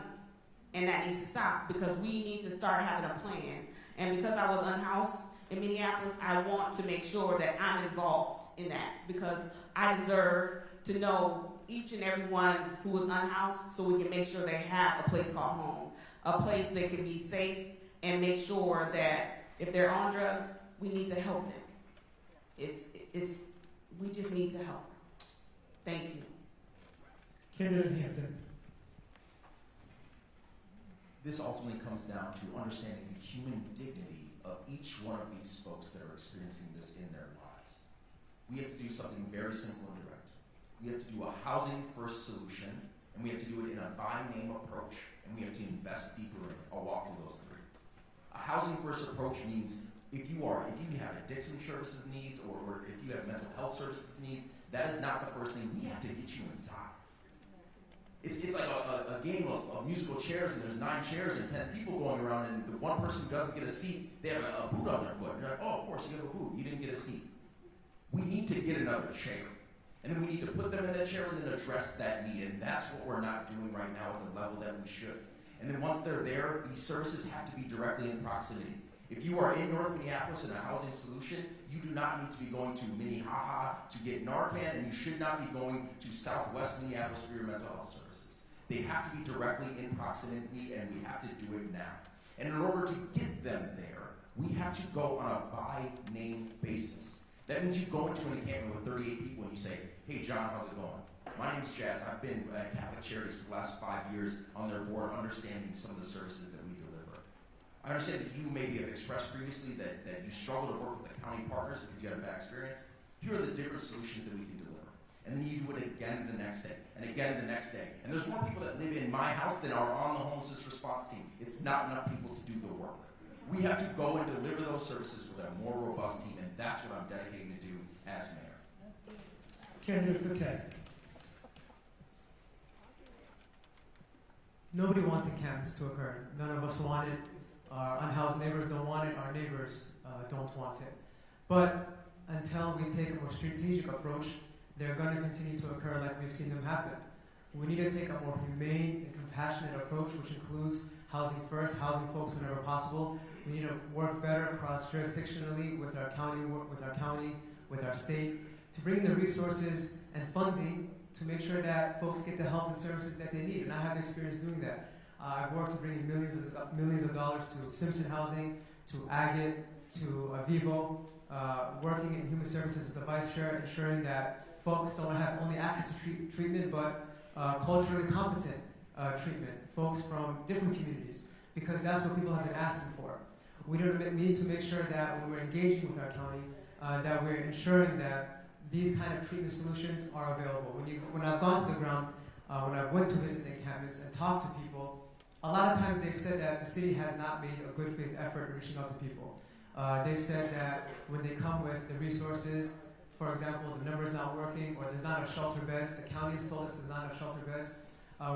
And that needs to stop, because we need to start having a plan. And because I was unhoused in Minneapolis, I want to make sure that I'm involved in that, because I deserve to know each and every one who was unhoused, so we can make sure they have a place called home, a place that can be safe, and make sure that if they're on drugs, we need to help them. We just need to help. Thank you. Candidate Hampton. This ultimately comes down to understanding the human dignity of each one of these folks that are experiencing this in their lives. We have to do something very simple and direct. We have to do a housing first solution, and we have to do it in a by name approach, and we have to invest deeper in it. I'll walk through those three. A housing first approach means if you have addiction services needs, or if you have mental health services needs, that is not the first thing. We have to get you inside. It's like a game of musical chairs, and there's 9 chairs and 10 people going around, and the one person who doesn't get a seat, they have a boot on their foot. And you're like, oh, of course, you have a boot. You didn't get a seat. We need to get another chair. And then we need to put them in that chair and then address that need. And that's what we're not doing right now at the level that we should. And then once they're there, these services have to be directly in proximity. If you are in North Minneapolis in a housing solution, you do not need to be going to Minnehaha to get Narcan, and you should not be going to Southwest Minneapolis for your mental health services. They have to be directly in proximity, and we have to do it now. And in order to get them there, we have to go on a by-name basis. That means you go into an encampment with 38 people and you say, hey, John, how's it going? My name's Chaz. I've been at Catholic Charities for the last 5 years on their board, understanding some of the services that we deliver. I understand that you maybe have expressed previously that you struggle to work with the county partners because you had a bad experience. Here are the different solutions that we can deliver. And then you do it again the next day, and again the next day. And there's more people that live in my house than are on the homelessness response team. It's not enough people to do the work. We have to go and deliver those services with a more robust team, and that's what I'm dedicated to do as mayor. Candidate for 10. Nobody wants encampments to occur. None of us want it. Our unhoused neighbors don't want it. Our neighbors don't want it. But until we take a more strategic approach, they're going to continue to occur like we've seen them happen. We need to take a more humane and compassionate approach, which includes housing first, housing folks whenever possible. We need to work better cross-jurisdictionally with our county, with our state, to bring in the resources and funding to make sure that folks get the help and services that they need. And I have experience doing that. I've worked to bring in millions of dollars to Simpson Housing, to Agate, to Vivo, working in human services as the vice chair, ensuring that folks don't have only access to treatment, but culturally competent treatment, folks from different communities, because that's what people have been asking for. We need to make sure that when we're engaging with our county, that we're ensuring that these kind of treatment solutions are available. When I've gone to the ground, when I went to visit the encampments and talked to people, a lot of times they've said that the city has not made a good faith effort in reaching out to people. They've said that when they come with the resources, for example, the number's not working, or there's not enough shelter beds, the county has told us there's not enough shelter beds.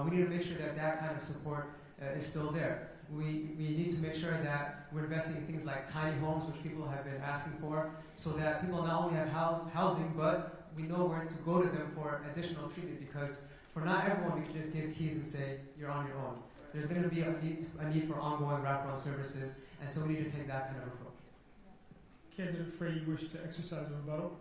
We need to make sure that that kind of support is still there. We need to make sure that we're investing in things like tiny homes, which people have been asking for, so that people not only have housing, but we know where to go to them for additional treatment, because for not everyone we can just give keys and say, you're on your own. There's going to be a need for ongoing wraparound services, and so we need to take that kind of approach. Candidate Frey, you wish to exercise a rebuttal?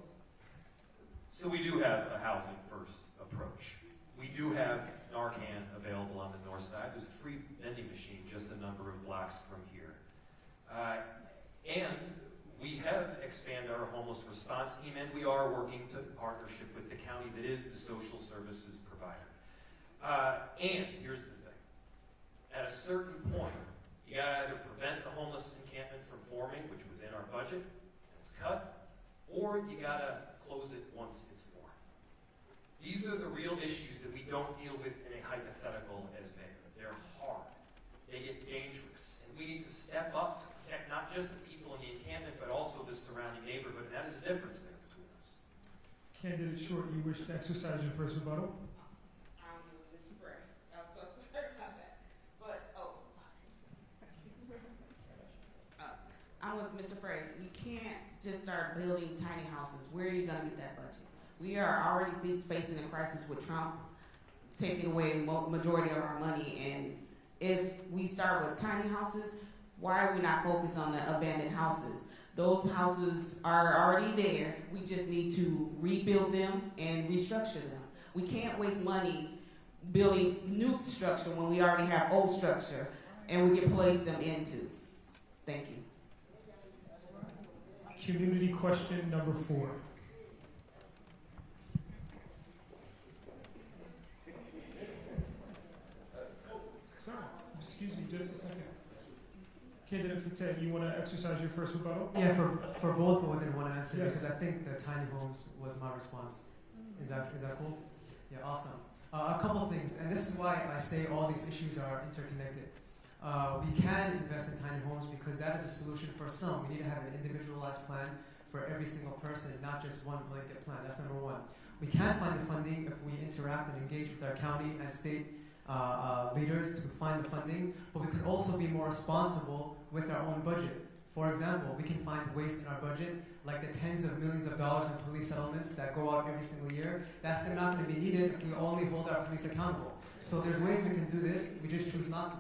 So we do have a housing first approach. We do have Narcan available on the north side. There's a free vending machine just a number of blocks from here. And we have expanded our homeless response team, and we are working to partnership with the county that is the social services provider. And here's the thing. At a certain point, you gotta either prevent the homeless encampment from forming, which was in our budget, and it's cut, or you gotta close it once it's formed. These are the real issues that we don't deal with in a hypothetical as mayor. They're hard. They get dangerous. And we need to step up to protect not just the people in the encampment, but also the surrounding neighborhood. And that is a difference there between us. Candidate Short, you wish to exercise your first rebuttal? Mr. Frey. I was supposed to clarify that. But, I'm with Mr. Frey. You can't just start building tiny houses. Where are you going to get that budget? We are already facing a crisis with Trump taking away majority of our money. And if we start with tiny houses, why are we not focused on the abandoned houses? Those houses are already there. We just need to rebuild them and restructure them. We can't waste money building new structure when we already have old structure and we can place them into. Thank you. Community question number 4. Sorry, excuse me, just a second. Candidate for 10, you want to exercise your first rebuttal? Yeah, for both, but within one answer, Yes. because I think the tiny homes was my response. Is that cool? Yeah, awesome. A couple things, and this is why I say all these issues are interconnected. We can invest in tiny homes because that is a solution for some. We need to have an individualized plan for every single person, not just one blanket plan. That's number one. We can find the funding if we interact and engage with our county and state leaders to find the funding, but we could also be more responsible with our own budget. For example, we can find waste in our budget, like the tens of millions of dollars in police settlements that go out every single year. That's not going to be needed if we only hold our police accountable. So there's ways we can do this, we just choose not to.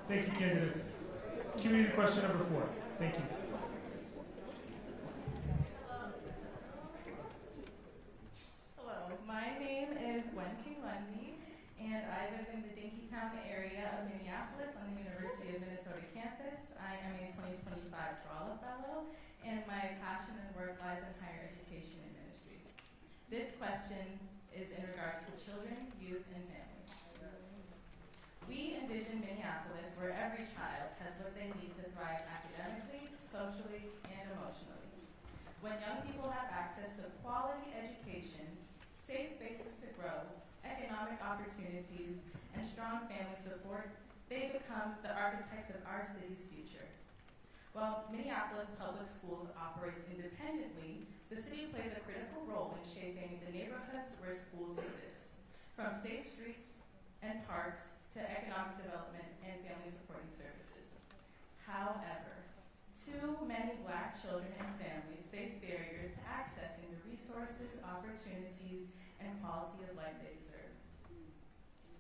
Thank you, candidates. Community question number 4. Thank you. Hello, my name is Gwen King Lundy, and I live in the Dinkytown area of Minneapolis on the University of Minnesota campus. I am a 2025 Trolla Fellow, and my passion and work lies in higher education and ministry. This question is in regards to children, youth, and families. We envision Minneapolis where every child has what they need to thrive academically, socially, and emotionally. When young people have access to quality education, safe spaces to grow, economic opportunities, and strong family support, they become the architects of our city's future. While Minneapolis Public Schools operates independently, the city plays a critical role in shaping the neighborhoods where schools exist, from safe streets and parks to economic development and family supporting services. However, too many Black children and families face barriers to accessing the resources, opportunities, and quality of life they deserve.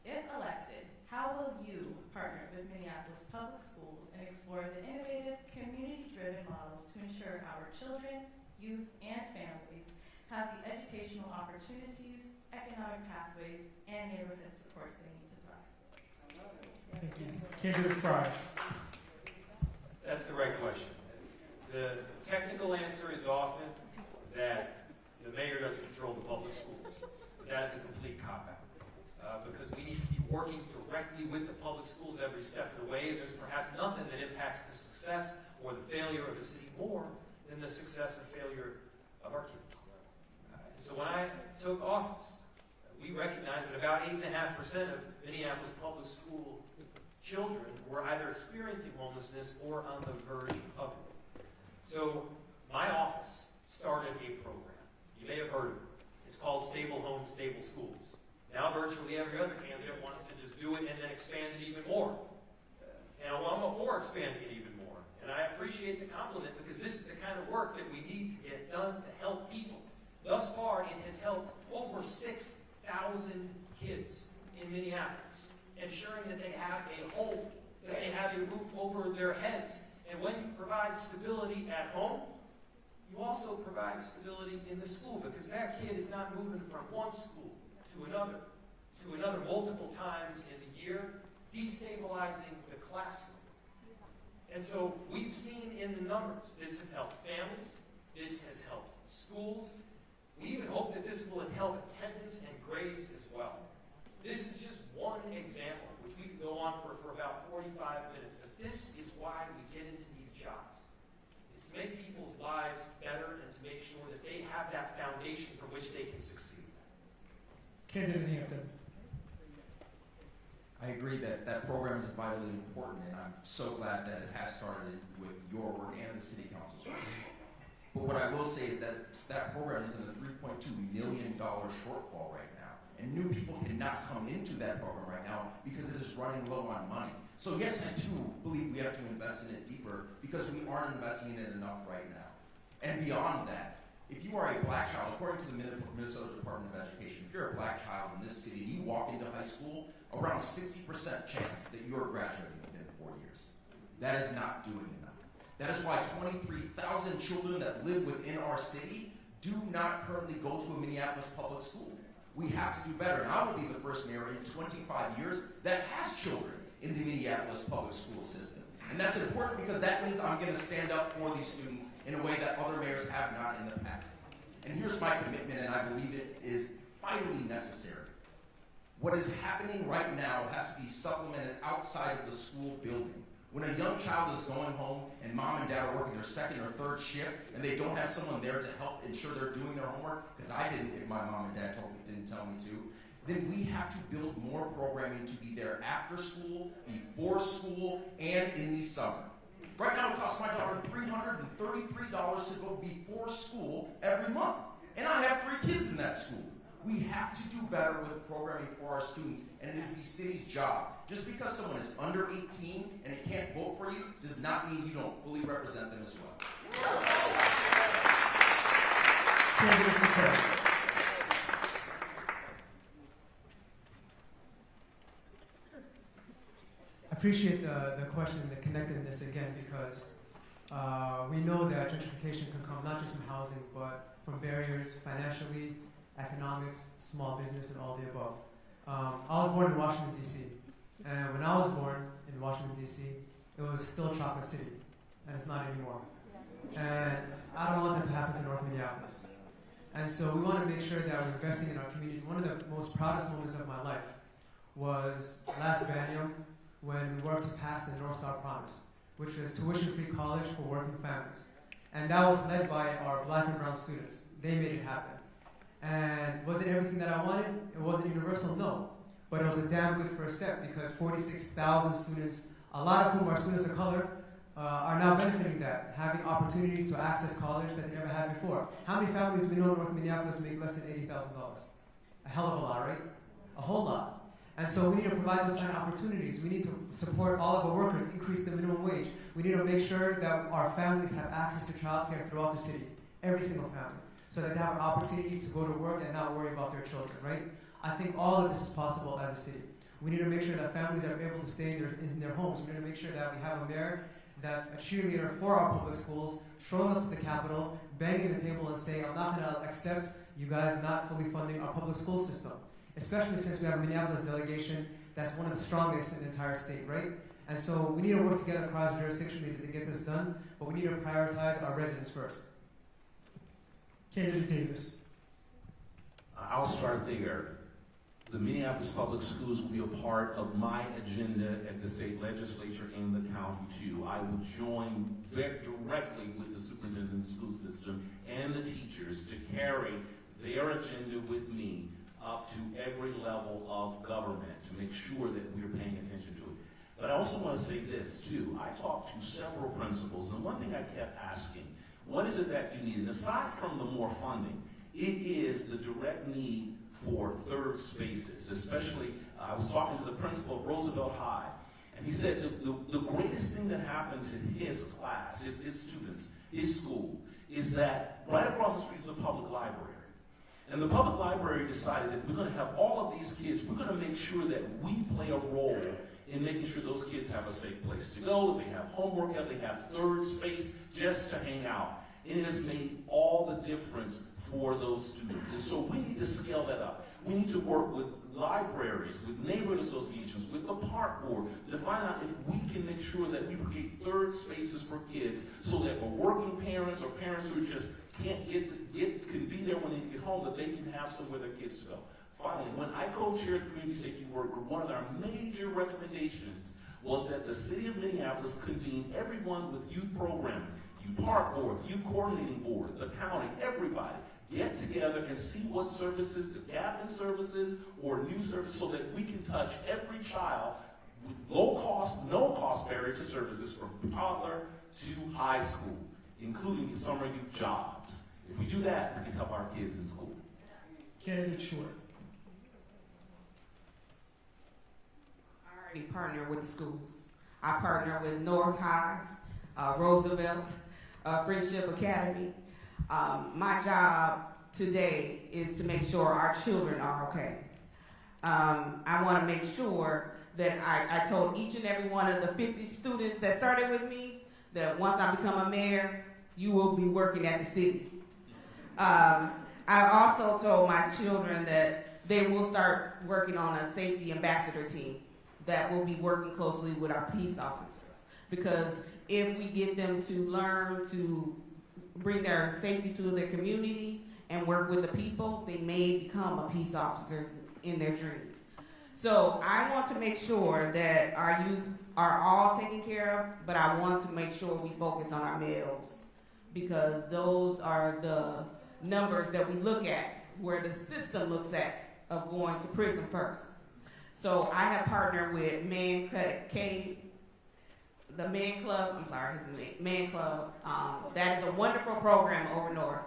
If elected, how will you partner with Minneapolis Public Schools and explore the innovative, community-driven models to ensure our children, youth, and families have the educational opportunities, economic pathways, and neighborhood supports they need to thrive? Thank you. Candidate Fry. That's the right question. The technical answer is often that the mayor doesn't control the public schools. But that is a complete cop-out. Because we need to be working directly with the public schools every step of the way. There's perhaps nothing that impacts the success or the failure of a city more than the success or failure of our kids. And so when I took office, we recognized that about 8.5% of Minneapolis public school children were either experiencing homelessness or on the verge of it. So my office started a program. You may have heard of it. It's called Stable Homes, Stable Schools. Now virtually every other candidate wants to just do it and then expand it even more. And I'm for expanding it even more. And I appreciate the compliment because this is the kind of work that we need to get done to help people. Thus far, it has helped over 6,000 kids in Minneapolis, ensuring that they have a home, that they have a roof over their heads. And when you provide stability at home, you also provide stability in the school because that kid is not moving from one school to another multiple times in the year, destabilizing the classroom. And so we've seen in the numbers, this has helped families, this has helped schools. We even hope that this will help attendance and grades as well. This is just one example, which we could go on for about 45 minutes, but this is why we get into these jobs. It's to make people's lives better and to make sure that they have that foundation from which they can succeed. Candidate Hampton. I agree that that program is vitally important, and I'm so glad that it has started with your work and the city council's work. But what I will say is that that program is in a $3.2 million shortfall right now, and new people cannot come into that program right now because it is running low on money. So yes, I do believe we have to invest in it deeper because we aren't investing in it enough right now. And beyond that, if you are a Black child, according to the Minnesota Department of Education, if you're a Black child in this city and you walk into high school, around 60% chance that you are graduating within 4 years. That is not doing enough. That is why 23,000 children that live within our city do not currently go to a Minneapolis public school. We have to do better, and I will be the first mayor in 25 years that has children in the Minneapolis public school system. And that's important because that means I'm going to stand up for these students in a way that other mayors have not in the past. And here's my commitment, and I believe it is vitally necessary. What is happening right now has to be supplemented outside of the school building. When a young child is going home and mom and dad are working their second or third shift and they don't have someone there to help ensure they're doing their homework, because I didn't if my mom and dad didn't tell me to, then we have to build more programming to be there after school, before school, and in the summer. Right now it costs my daughter $333 to go before school every month. And I have 3 kids in that school. We have to do better with programming for our students, and it is the city's job. Just because someone is under 18 and they can't vote for you does not mean you don't fully represent them as well. I appreciate the question and the connectedness again because we know that gentrification can come not just from housing but from barriers financially, economics, small business, and all the above. I was born in Washington, D.C. And when I was born in Washington, D.C., it was still Chocolate City, and it's not anymore. And I don't want that to happen to North Minneapolis. And so we want to make sure that we're investing in our communities. One of the most proudest moments of my life was last biennium when we worked to pass the North Star Promise, which was tuition-free college for working families. And that was led by our black and brown students. They made it happen. And was it everything that I wanted? It wasn't universal, no. But it was a damn good first step because 46,000 students, a lot of whom are students of color, are now benefiting that, having opportunities to access college that they never had before. How many families do we know in North Minneapolis make less than $80,000? A hell of a lot, right? A whole lot. And so we need to provide those kind of opportunities. We need to support all of our workers, increase the minimum wage. We need to make sure that our families have access to childcare throughout the city, every single family, so that they have an opportunity to go to work and not worry about their children, right? I think all of this is possible as a city. We need to make sure that families are able to stay in their homes. We need to make sure that we have a mayor that's a cheerleader for our public schools, showing up to the Capitol, banging the table and saying, I'm not going to accept you guys not fully funding our public school system, especially since we have a Minneapolis delegation that's one of the strongest in the entire state, right? And so we need to work together across jurisdictionally to get this done, but we need to prioritize our residents first. Candidate Davis. I'll start there. The Minneapolis Public Schools will be a part of my agenda at the state legislature and the county too. I will join very directly with the superintendent of the school system and the teachers to carry their agenda with me up to every level of government to make sure that we're paying attention to it. But I also want to say this too. I talked to several principals, and one thing I kept asking, what is it that you need? And aside from the more funding, it is the direct need for third spaces, especially, I was talking to the principal of Roosevelt High, and he said the greatest thing that happened to his class, his students, his school, is that right across the street is a public library. And the public library decided that we're going to have all of these kids, we're going to make sure that we play a role in making sure those kids have a safe place to go, that they have homework, that they have third space just to hang out. And it has made all the difference for those students. And so we need to scale that up. We need to work with libraries, with neighborhood associations, with the park board to find out if we can make sure that we create third spaces for kids so that for working parents or parents who just can't can be there when they get home, that they can have somewhere their kids to go. Finally, when I co-chaired the community safety work group, one of our major recommendations was that the city of Minneapolis convene everyone with youth programming, youth park board, youth coordinating board, the county, everybody, get together and see what services, the gap in services or new services, so that we can touch every child with low cost, no cost barrier to services from toddler to high school, including summer youth jobs. If we do that, we can help our kids in school. Candidate Short. I already partner with the schools. I partner with North Highs, Roosevelt, Friendship Academy. My job today is to make sure our children are okay. I want to make sure that I told each and every one of the 50 students that started with me that once I become a mayor, you will be working at the city. I also told my children that they will start working on a safety ambassador team that will be working closely with our peace officers. Because if we get them to learn to bring their safety to their community and work with the people, they may become a peace officers in their dreams. So I want to make sure that our youth are all taken care of, but I want to make sure we focus on our males, because those are the numbers that we look at, where the system looks at of going to prison first. So I have partnered with Man Club. That is a wonderful program over north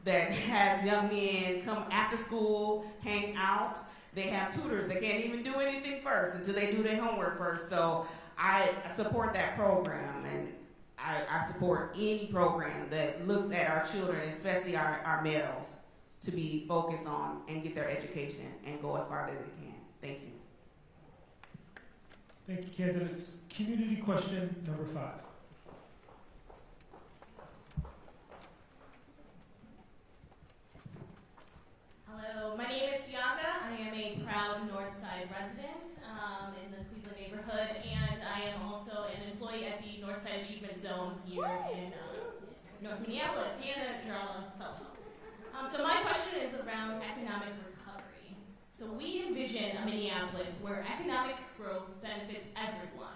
that has young men come after school, hang out. They have tutors. They can't even do anything first until they do their homework first. So I support that program, and I support any program that looks at our children, especially our males, to be focused on and get their education and go as far as they can. Thank you. Thank you, candidates. Community question number 5. Hello, my name is Bianca. I am a proud Northside resident in the Cleveland neighborhood, and I am also an employee at the Northside Achievement Zone here in North Minneapolis, and a drama fellow. So my question is around economic recovery. So we envision a Minneapolis where economic growth benefits everyone,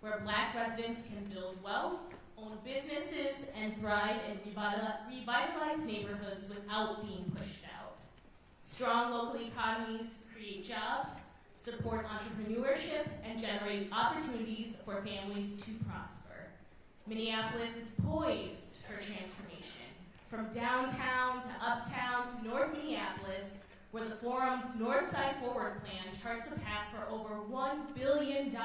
where Black residents can build wealth, own businesses, and thrive and revitalize neighborhoods without being pushed out. Strong local economies create jobs, support entrepreneurship, and generate opportunities for families to prosper. Minneapolis is poised for transformation. From downtown to uptown to North Minneapolis, where the Forum's Northside Forward Plan charts a path for over $1 billion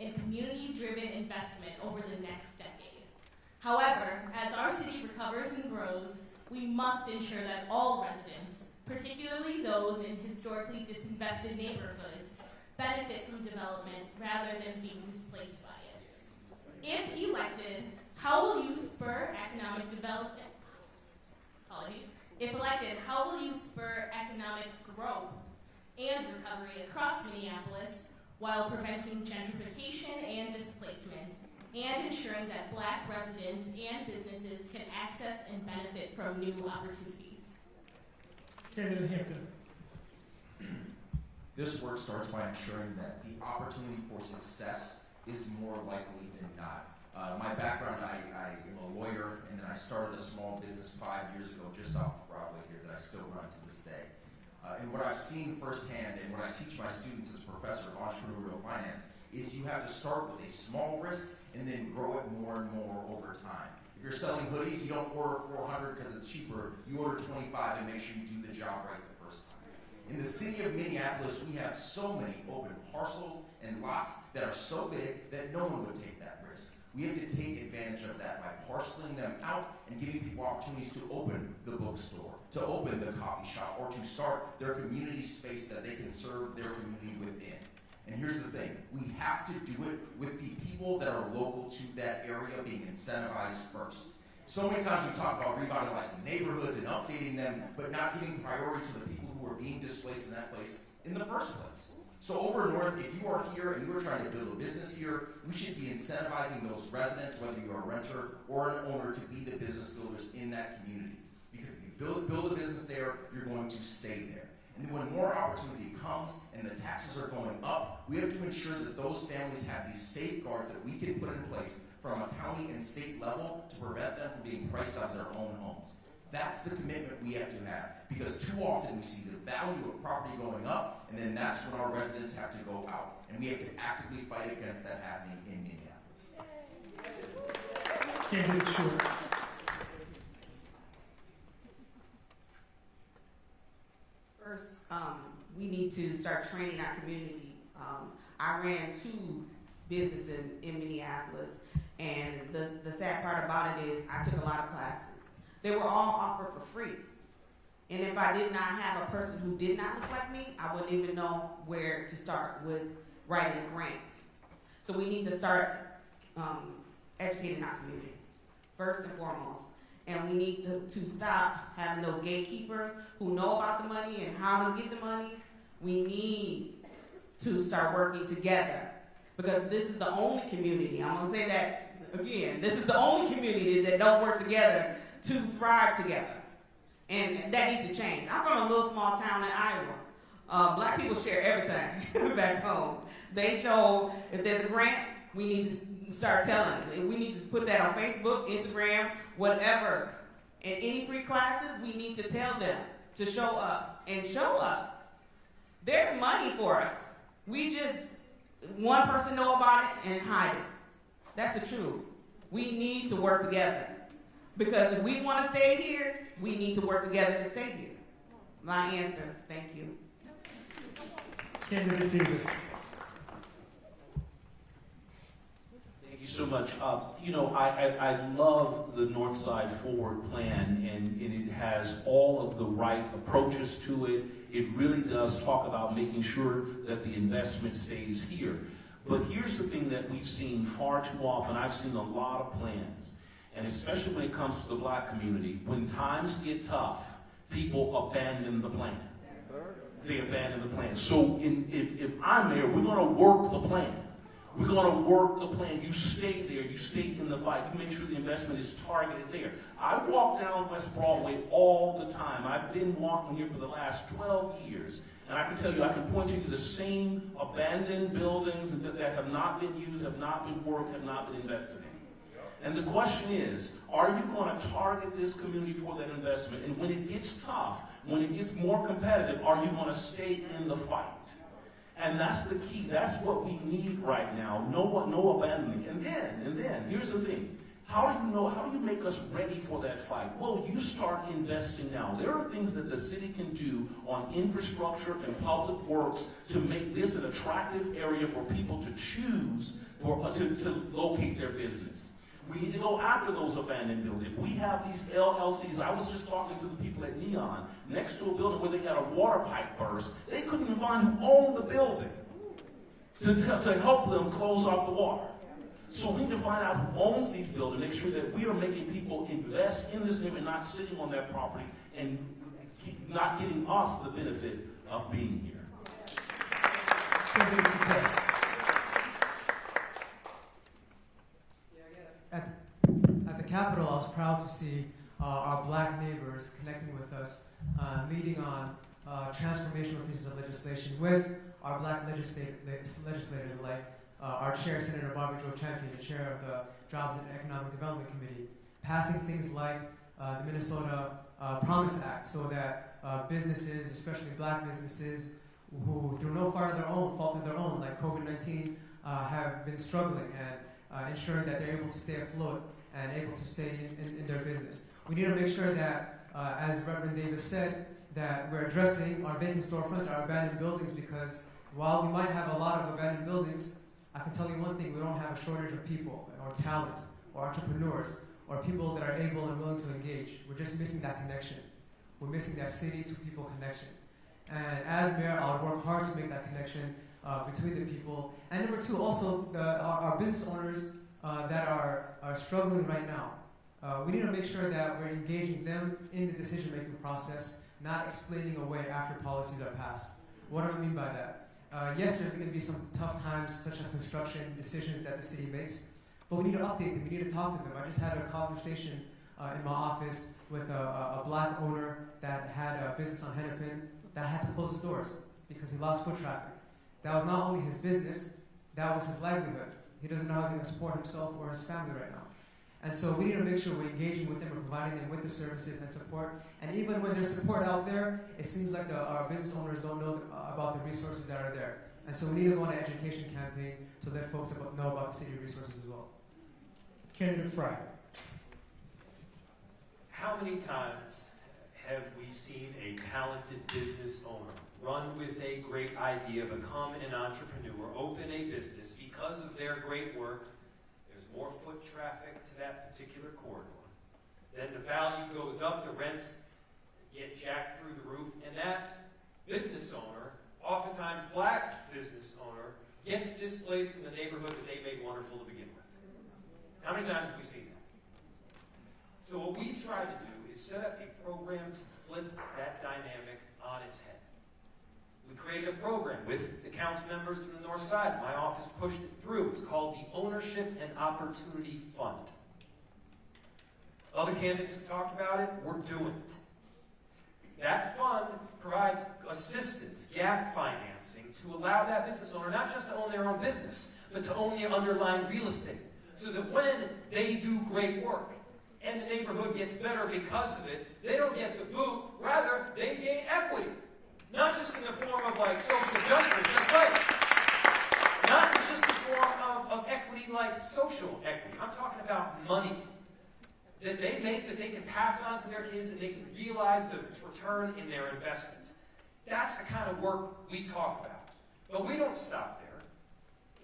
in community-driven investment over the next decade. However, as our city recovers and grows, we must ensure that all residents, particularly those in historically disinvested neighborhoods, benefit from development rather than being displaced by it. If elected, how will you spur economic development? If elected, how will you spur economic growth and recovery across Minneapolis while preventing gentrification and displacement and ensuring that Black residents and businesses can access and benefit from new opportunities? Candidate Hampton. This work starts by ensuring that the opportunity for success is more likely than not. My background, I am a lawyer, and then I started a small business 5 years ago just off of Broadway here that I still run to this day. And what I've seen firsthand, and what I teach my students as a professor of entrepreneurial finance, is you have to start with a small risk and then grow it more and more over time. If you're selling hoodies, you don't order 400 because it's cheaper. You order 25 and make sure you do the job right the first time. In the city of Minneapolis, we have so many open parcels and lots that are so big that no one would take that risk. We have to take advantage of that by parceling them out and giving people opportunities to open the bookstore, to open the coffee shop, or to start their community space that they can serve their community within. And here's the thing, we have to do it with the people that are local to that area being incentivized first. So many times we talk about revitalizing neighborhoods and updating them, but not giving priority to the people who are being displaced in that place in the first place. So over north, if you are here and you are trying to build a business here, we should be incentivizing those residents, whether you are a renter or an owner, to be the business builders in that community. Because if you build a business there, you're going to stay there. And then when more opportunity comes and the taxes are going up, we have to ensure that those families have these safeguards that we can put in place from a county and state level to prevent them from being priced out of their own homes. That's the commitment we have to have, because too often we see the value of property going up, and then that's when our residents have to go out. And we have to actively fight against that happening in Minneapolis. Candidate Short. First, we need to start training our community. I ran 2 businesses in Minneapolis, and the sad part about it is I took a lot of classes. They were all offered for free. And if I did not have a person who did not look like me, I wouldn't even know where to start with writing a grant. So we need to start educating our community, first and foremost. And we need to stop having those gatekeepers who know about the money and how to get the money. We need to start working together, because this is the only community, I'm gonna say that again, this is the only community that don't work together to thrive together. And that needs to change. I'm from a little small town in Iowa. Black people share everything back home. They show, if there's a grant, we need to start telling. We need to put that on Facebook, Instagram, whatever. And any free classes, we need to tell them to show up. And show up. There's money for us. We just, one person know about it and hide it. That's the truth. We need to work together. Because if we want to stay here, we need to work together to stay here. My answer, thank you. Candidate Davis. Thank you so much. I love the Northside Forward Plan, and it has all of the right approaches to it. It really does talk about making sure that the investment stays here. But here's the thing that we've seen far too often. I've seen a lot of plans, and especially when it comes to the Black community, when times get tough, people abandon the plan. They abandon the plan. So if I'm mayor, we're going to work the plan. We're going to work the plan. You stay there. You stay in the fight. You make sure the investment is targeted there. I walk down West Broadway all the time. I've been walking here for the last 12 years. And I can tell you, I can point you to the same abandoned buildings that have not been used, have not been worked, have not been invested in. And the question is, are you going to target this community for that investment? And when it gets tough, when it gets more competitive, are you going to stay in the fight? And that's the key. That's what we need right now. No abandoning. And then, here's the thing. How do you make us ready for that fight? Well, you start investing now. There are things that the city can do on infrastructure and public works to make this an attractive area for people to choose to locate their business. We need to go after those abandoned buildings. If we have these LLCs, I was just talking to the people at Neon, next to a building where they had a water pipe burst, they couldn't even find who owned the building to help them close off the water. So we need to find out who owns these buildings, make sure that we are making people invest in this neighborhood and not sitting on that property and not getting us the benefit of being here. At the Capitol, I was proud to see our black neighbors connecting with us, leading on transformational pieces of legislation with our black legislators like our chair, Senator Barbara Jo Champion, the chair of the Jobs and Economic Development Committee, passing things like the Minnesota Promise Act so that businesses, especially black businesses, who through no fault of their own, like COVID-19, have been struggling and ensuring that they're able to stay afloat and able to stay in their business. We need to make sure that, as Reverend Davis said, that we're addressing our vacant storefronts, our abandoned buildings, because while we might have a lot of abandoned buildings, I can tell you one thing, we don't have a shortage of people or talent or entrepreneurs or people that are able and willing to engage. We're just missing that connection. We're missing that city-to-people connection. And as mayor, I'll work hard to make that connection between the people. And number two, also our business owners that are struggling right now. We need to make sure that we're engaging them in the decision-making process, not explaining away after policies are passed. What do I mean by that? Yes, there's going to be some tough times, such as construction decisions that the city makes, but we need to update them. We need to talk to them. I just had a conversation in my office with a black owner that had a business on Hennepin that had to close his doors because he lost foot traffic. That was not only his business, that was his livelihood. He doesn't know how he's going to support himself or his family right now. And so we need to make sure we're engaging with them and providing them with the services and support. And even when there's support out there, it seems like our business owners don't know about the resources that are there. And so we need to go on an education campaign to let folks know about the city resources as well. Candidate Fry. How many times have we seen a talented business owner run with a great idea, become an entrepreneur, open a business because of their great work? There's more foot traffic to that particular corridor. Then the value goes up, the rents get jacked through the roof, and that business owner, oftentimes black business owner, gets displaced from the neighborhood that they made wonderful to begin with. How many times have we seen that? So what we try to do is set up a program to flip that dynamic on its head. We created a program with the council members from the North Side. My office pushed it through. It's called the Ownership and Opportunity Fund. Other candidates have talked about it. We're doing it. That fund provides assistance, gap financing, to allow that business owner not just to own their own business, but to own the underlying real estate. So that when they do great work and the neighborhood gets better because of it, they don't get the boot, rather they gain equity. Not just in the form of like social justice, that's right. Not just in the form of equity like social equity. I'm talking about money that they make that they can pass on to their kids and they can realize the return in their investments. That's the kind of work we talk about. But we don't stop there.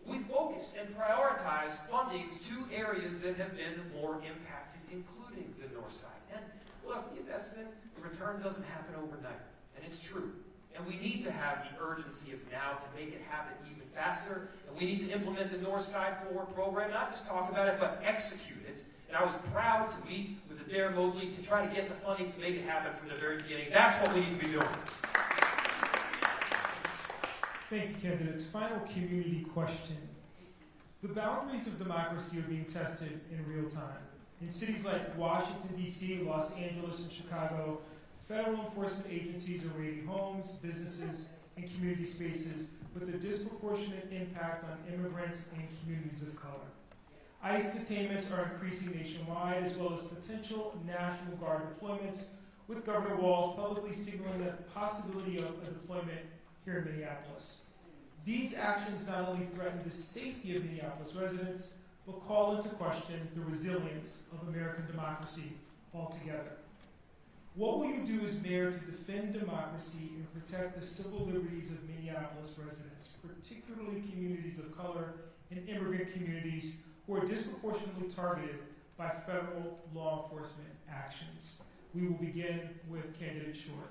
We focus and prioritize fundings to areas that have been more impacted, including the North Side. And look, the investment, the return doesn't happen overnight. And it's true. And we need to have the urgency of now to make it happen even faster. And we need to implement the North Side Forward program, not just talk about it, but execute it. And I was proud to meet with Adair Mosley to try to get the funding to make it happen from the very beginning. That's what we need to be doing. Thank you, candidates. Final community question. The boundaries of democracy are being tested in real time. In cities like Washington, D.C., Los Angeles, and Chicago, federal enforcement agencies are raiding homes, businesses, and community spaces with a disproportionate impact on immigrants and communities of color. ICE detainments are increasing nationwide, as well as potential National Guard deployments, with Governor Walz publicly signaling the possibility of a deployment here in Minneapolis. These actions not only threaten the safety of Minneapolis residents, but call into question the resilience of American democracy altogether. What will you do as mayor to defend democracy and protect the civil liberties of Minneapolis residents, particularly communities of color and immigrant communities who are disproportionately targeted by federal law enforcement actions? We will begin with candidate Short.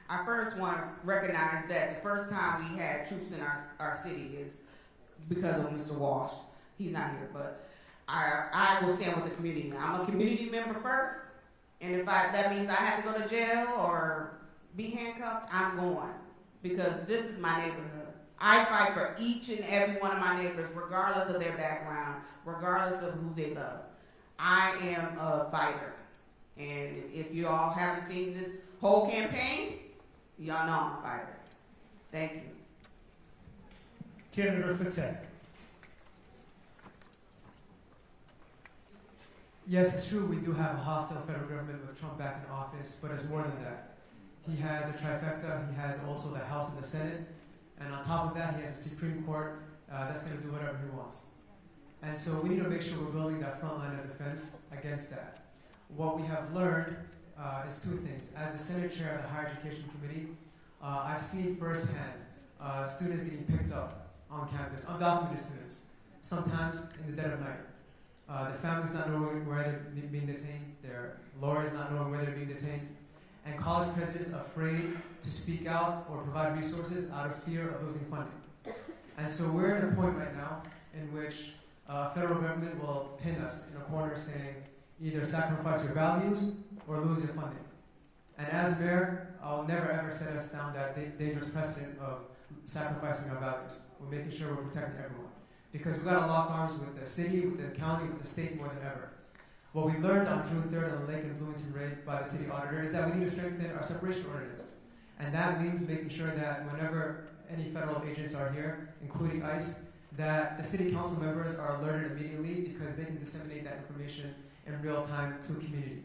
I first want to recognize that the first time we had troops in our city is because of Mr. Walsh. He's not here, but I will stand with the community. I'm a community member first, and if that means I have to go to jail or be handcuffed, I'm going, because this is my neighborhood. I fight for each and every one of my neighbors, regardless of their background, regardless of who they love. I am a fighter, and if you all haven't seen this whole campaign, y'all know I'm a fighter. Thank you. Candidate Fatek. Yes, it's true, we do have a hostile federal government with Trump back in office, but it's more than that. He has a trifecta, he has also the House and the Senate, and on top of that, he has a Supreme Court that's going to do whatever he wants. And so we need to make sure we're building that front line of defense against that. What we have learned is two things. As the Senate Chair of the Higher Education Committee, I've seen firsthand students getting picked up on campus, undocumented students, sometimes in the dead of night. The families not knowing where they're being detained, their lawyers not knowing where they're being detained, and college presidents afraid to speak out or provide resources out of fear of losing funding. And so we're at a point right now in which federal government will pin us in a corner saying, either sacrifice your values or lose your funding. And as mayor, I'll never ever set us down that dangerous precedent of sacrificing our values. We're making sure we're protecting everyone. Because we've got to lock arms with the city, with the county, with the state more than ever. What we learned on June 3rd on the Lake and Bloomington raid by the city auditor is that we need to strengthen our separation ordinance. And that means making sure that whenever any federal agents are here, including ICE, that the city council members are alerted immediately because they can disseminate that information in real time to the community.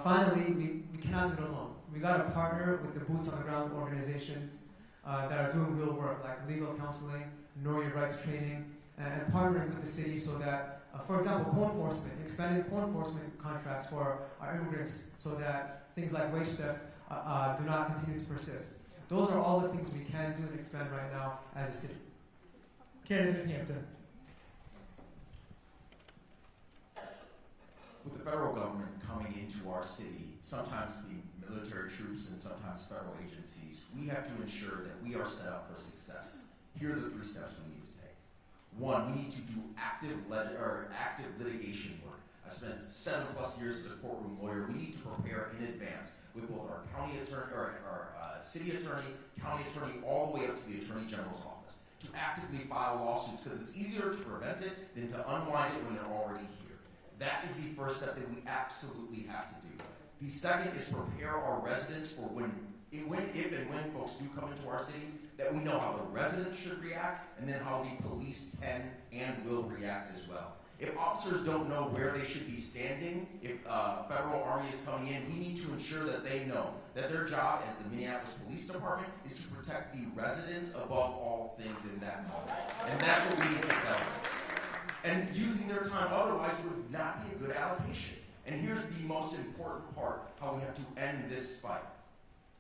Finally, we cannot do it alone. We got to partner with the boots on the ground organizations that are doing real work, like legal counseling, know your rights training, and partnering with the city so that, for example, co-enforcement, expanding co-enforcement contracts for our immigrants so that things like wage theft do not continue to persist. Those are all the things we can do and expand right now as a city. Candidate Hampton. With the federal government coming into our city, sometimes being military troops and sometimes federal agencies, we have to ensure that we are set up for success. Here are the 3 steps we need to take. 1, we need to do active litigation work. I spent 7+ years as a courtroom lawyer. We need to prepare in advance with both our county attorney, or our city attorney, county attorney, all the way up to the attorney general's office to actively file lawsuits, because it's easier to prevent it than to unwind it when they're already here. That is the first step that we absolutely have to do. The second is prepare our residents for if and when folks do come into our city, that we know how the residents should react, and then how the police can and will react as well. If officers don't know where they should be standing, if federal army is coming in, we need to ensure that they know that their job as the Minneapolis Police Department is to protect the residents above all things in that moment. And that's what we need to tell them. And using their time otherwise would not be a good allocation. And here's the most important part, how we have to end this fight.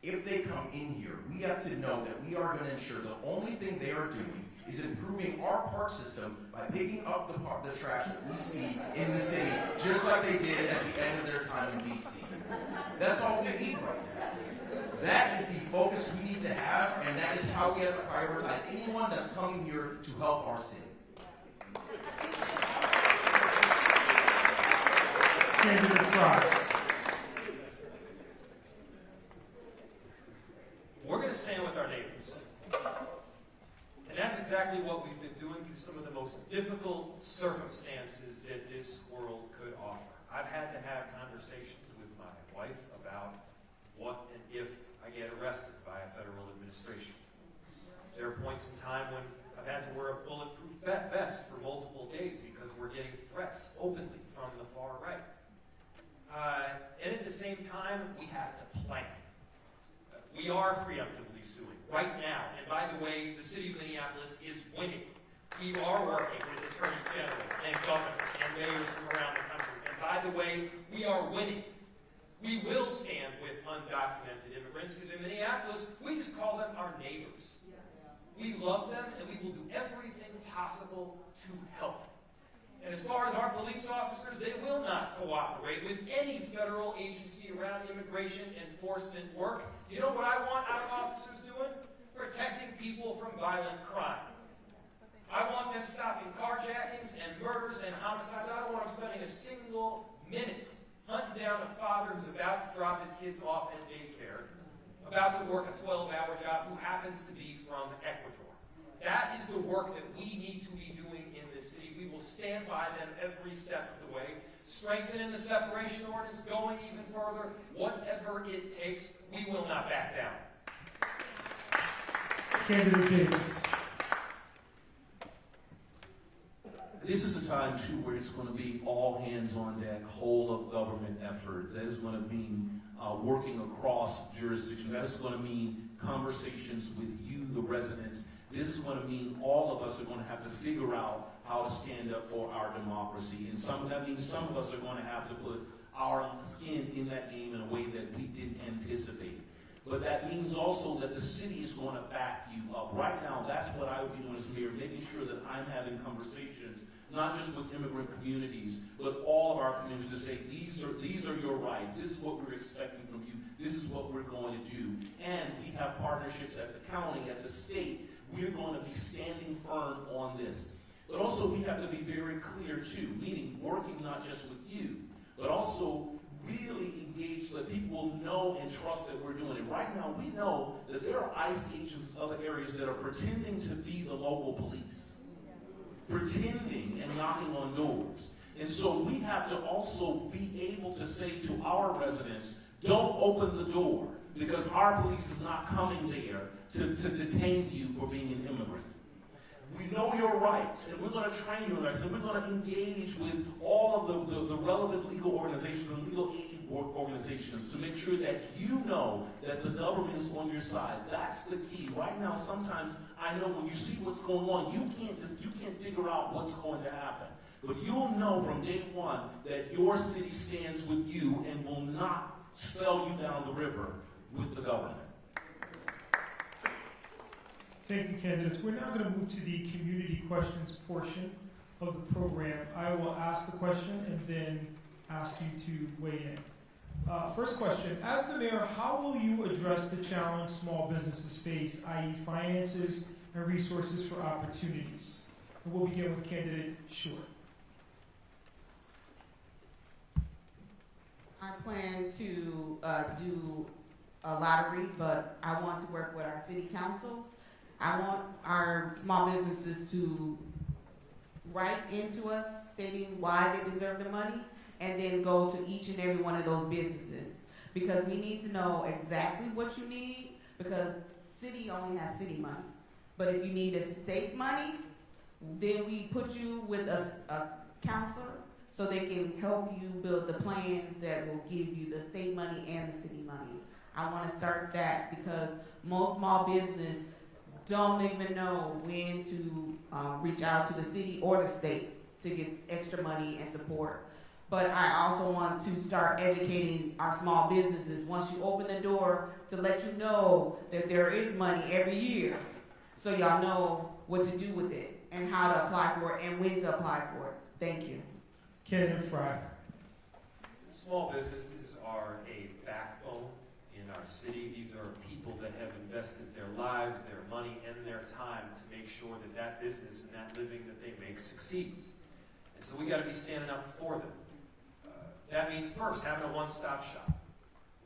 If they come in here, we have to know that we are going to ensure the only thing they are doing is improving our park system by picking up the trash that we see in the city, just like they did at the end of their time in D.C. That's all we need right now. That is the focus we need to have, and that is how we have to prioritize anyone that's coming here to help our city. Candidate Frye. some of the most difficult circumstances that this world could offer. I've had to have conversations with my wife about what and if I get arrested by a federal administration. There are points in time when I've had to wear a bulletproof vest for multiple days because we're getting threats openly from the far right. And at the same time, we have to plan. We are preemptively suing right now. And by the way, the city of Minneapolis is winning. We are working with attorneys generals and governors and mayors from around the country. And by the way, we are winning. We will stand with undocumented immigrants because in Minneapolis, we just call them our neighbors. We love them and we will do everything possible to help. And as far as our police officers, they will not cooperate with any federal agency around immigration enforcement work. You know what I want our officers doing? Protecting people from violent crime. I want them stopping carjackings and murders and homicides. I don't want them spending a single minute hunting down a father who's about to drop his kids off at daycare, about to work a 12-hour job, who happens to be from Ecuador. That is the work that we need to be doing in this city. We will stand by them every step of the way, strengthening the separation ordinance, going even further, whatever it takes. We will not back down. Candidate Davis. This is a time, too, where it's going to be all hands on deck, whole of government effort. That is going to mean working across jurisdictions. That is going to mean conversations with you, the residents. This is going to mean all of us are going to have to figure out how to stand up for our democracy. And that means some of us are going to have to put our skin in that game in a way that we didn't anticipate. But that means also that the city is going to back you up. Right now, that's what I would be doing as mayor, making sure that I'm having conversations, not just with immigrant communities, but all of our communities to say, these are your rights. This is what we're expecting from you. This is what we're going to do. And we have partnerships at the county, at the state. We're going to be standing firm on this. But also we have to be very clear too, meaning working not just with you, but also really engage so that people will know and trust that we're doing it. Right now we know that there are ICE agents in other areas that are pretending to be the local police, pretending and knocking on doors. And so we have to also be able to say to our residents, don't open the door, because our police is not coming there to detain you for being an immigrant. We know your rights, and we're going to train your rights, and we're going to engage with all of the relevant legal organizations and legal aid organizations to make sure that you know that the government is on your side. That's the key. Right now, sometimes I know when you see what's going on, you can't figure out what's going to happen. But you'll know from day one that your city stands with you and will not sell you down the river with the government. Thank you, candidates. We're now going to move to the community questions portion of the program. I will ask the question and then ask you to weigh in. First question, as the mayor, how will you address the challenge small businesses face, i.e. finances and resources for opportunities? And we'll begin with candidate Short. I plan to do a lottery, but I want to work with our city councils. I want our small businesses to write into us stating why they deserve the money, and then go to each and every one of those businesses. Because we need to know exactly what you need, because city only has city money. But if you need a state money, then we put you with a counselor so they can help you build the plan that will give you the state money and the city money. I want to start that because most small business don't even know when to reach out to the city or the state to get extra money and support. But I also want to start educating our small businesses once you open the door to let you know that there is money every year, so y'all know what to do with it and how to apply for it and when to apply for it. Thank you. Candidate Fry. Small businesses are a backbone in our city. These are people that have invested their lives, their money, and their time to make sure that that business and that living that they make succeeds. And so we got to be standing up for them. That means first having a one-stop shop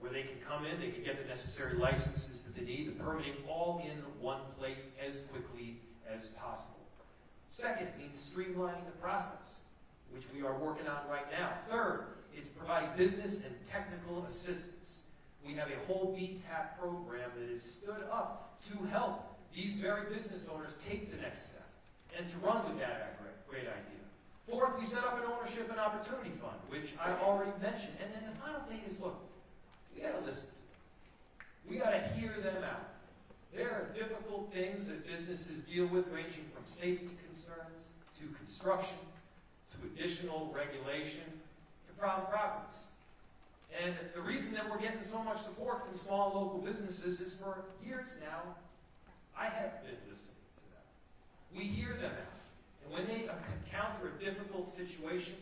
where they can come in, they can get the necessary licenses that they need, the permitting all in one place as quickly as possible. Second, it means streamlining the process, which we are working on right now. Third, it's providing business and technical assistance. We have a whole BTAP program that is stood up to help these very business owners take the next step and to run with that great idea. Fourth, we set up an ownership and opportunity fund, which I already mentioned. And then the final thing is, look, we got to listen to them. We got to hear them out. There are difficult things that businesses deal with, ranging from safety concerns to construction to additional regulation to problem properties. And the reason that we're getting so much support from small local businesses is for years now, I have been listening to them. We hear them out. And when they encounter a difficult situation,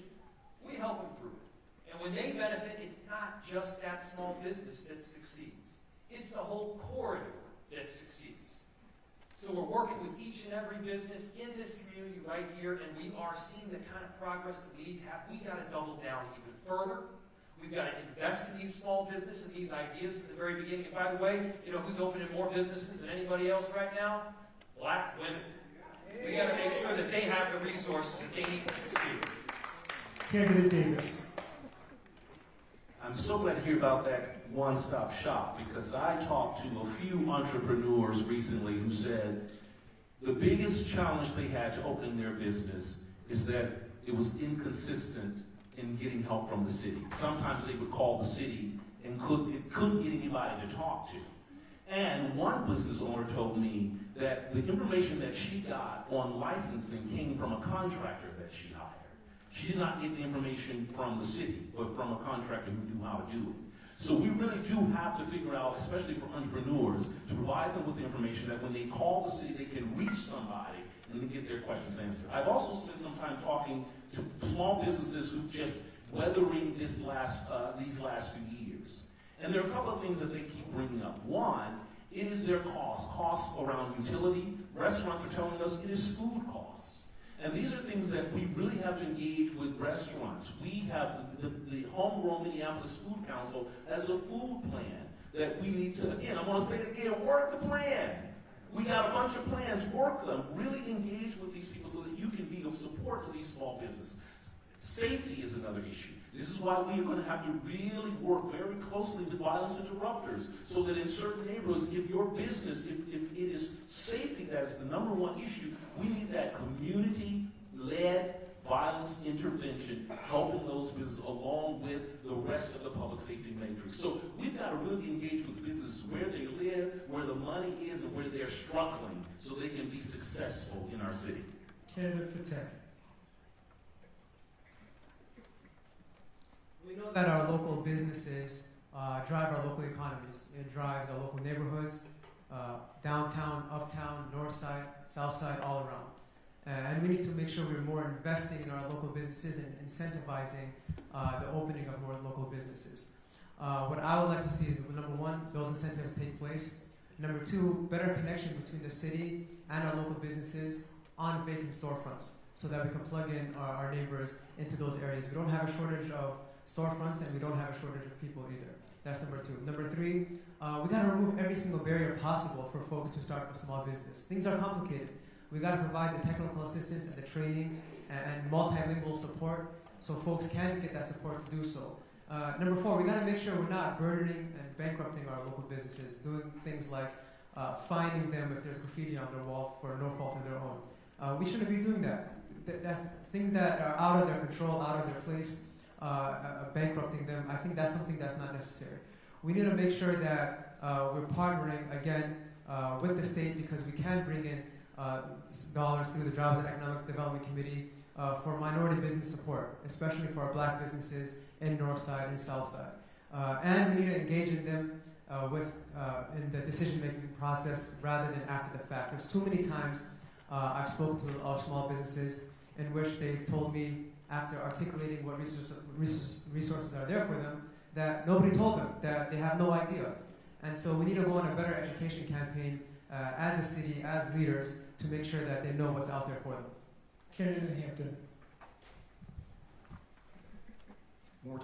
we help them through it. And when they benefit, it's not just that small business that succeeds. It's the whole corridor that succeeds. So we're working with each and every business in this community right here, and we are seeing the kind of progress that we need to have. We got to double down even further. We've got to invest in these small businesses and these ideas from the very beginning. And by the way, you know who's opening more businesses than anybody else right now? Black women. We got to make sure that they have the resources that they need to succeed. Candidate Davis. I'm so glad to hear about that one-stop shop, because I talked to a few entrepreneurs recently who said the biggest challenge they had to opening their business is that it was inconsistent in getting help from the city. Sometimes they would call the city and couldn't get anybody to talk to. And one business owner told me that the information that she got on licensing came from a contractor that she hired. She did not get the information from the city, but from a contractor who knew how to do it. So we really do have to figure out, especially for entrepreneurs, to provide them with the information that when they call the city, they can reach somebody and then get their questions answered. I've also spent some time talking to small businesses who just weathering these last few years. And there are a couple of things that they keep bringing up. One, it is their costs around utility. Restaurants are telling us it is food costs. And these are things that we really have to engage with restaurants. We have the homegrown Minneapolis Food Council as a food plan that we need to, again, I'm going to say it again, work the plan. We got a bunch of plans, work them, really engage with these people so that you can be of support to these small businesses. Safety is another issue. This is why we are going to have to really work very closely with violence interrupters so that in certain neighborhoods, if your business, if it is safety that's the number one issue, we need that community-led violence intervention helping those businesses along with the rest of the public safety matrix. So we've got to really engage with businesses where they live, where the money is, and where they're struggling so they can be successful in our city. Candidate Fateh. We know that our local businesses drive our local economies. It drives our local neighborhoods, downtown, uptown, north side, south side, all around. And we need to make sure we're more investing in our local businesses and incentivizing the opening of more local businesses. What I would like to see is, number one, those incentives take place. Number two, better connection between the city and our local businesses on vacant storefronts so that we can plug in our neighbors into those areas. We don't have a shortage of storefronts and we don't have a shortage of people either. That's number two. Number three, we got to remove every single barrier possible for folks to start a small business. Things are complicated. We got to provide the technical assistance and the training and multilingual support so folks can get that support to do so. Number four, we got to make sure we're not burdening and bankrupting our local businesses, doing things like fining them if there's graffiti on their wall for no fault of their own. We shouldn't be doing that. That's things that are out of their control, out of their place, bankrupting them. I think that's something that's not necessary. We need to make sure that we're partnering, again, with the state because we can bring in dollars through the Jobs and Economic Development Committee for minority business support, especially for our black businesses in North Side and South Side. And we need to engage in them in the decision-making process rather than after the fact. There's too many times I've spoken to our small businesses in which they've told me after articulating what resources are there for them that nobody told them, that they have no idea. And so we need to go on a better education campaign as a city, as leaders, to make sure that they know what's out there for them. Candidate Hampton. When we're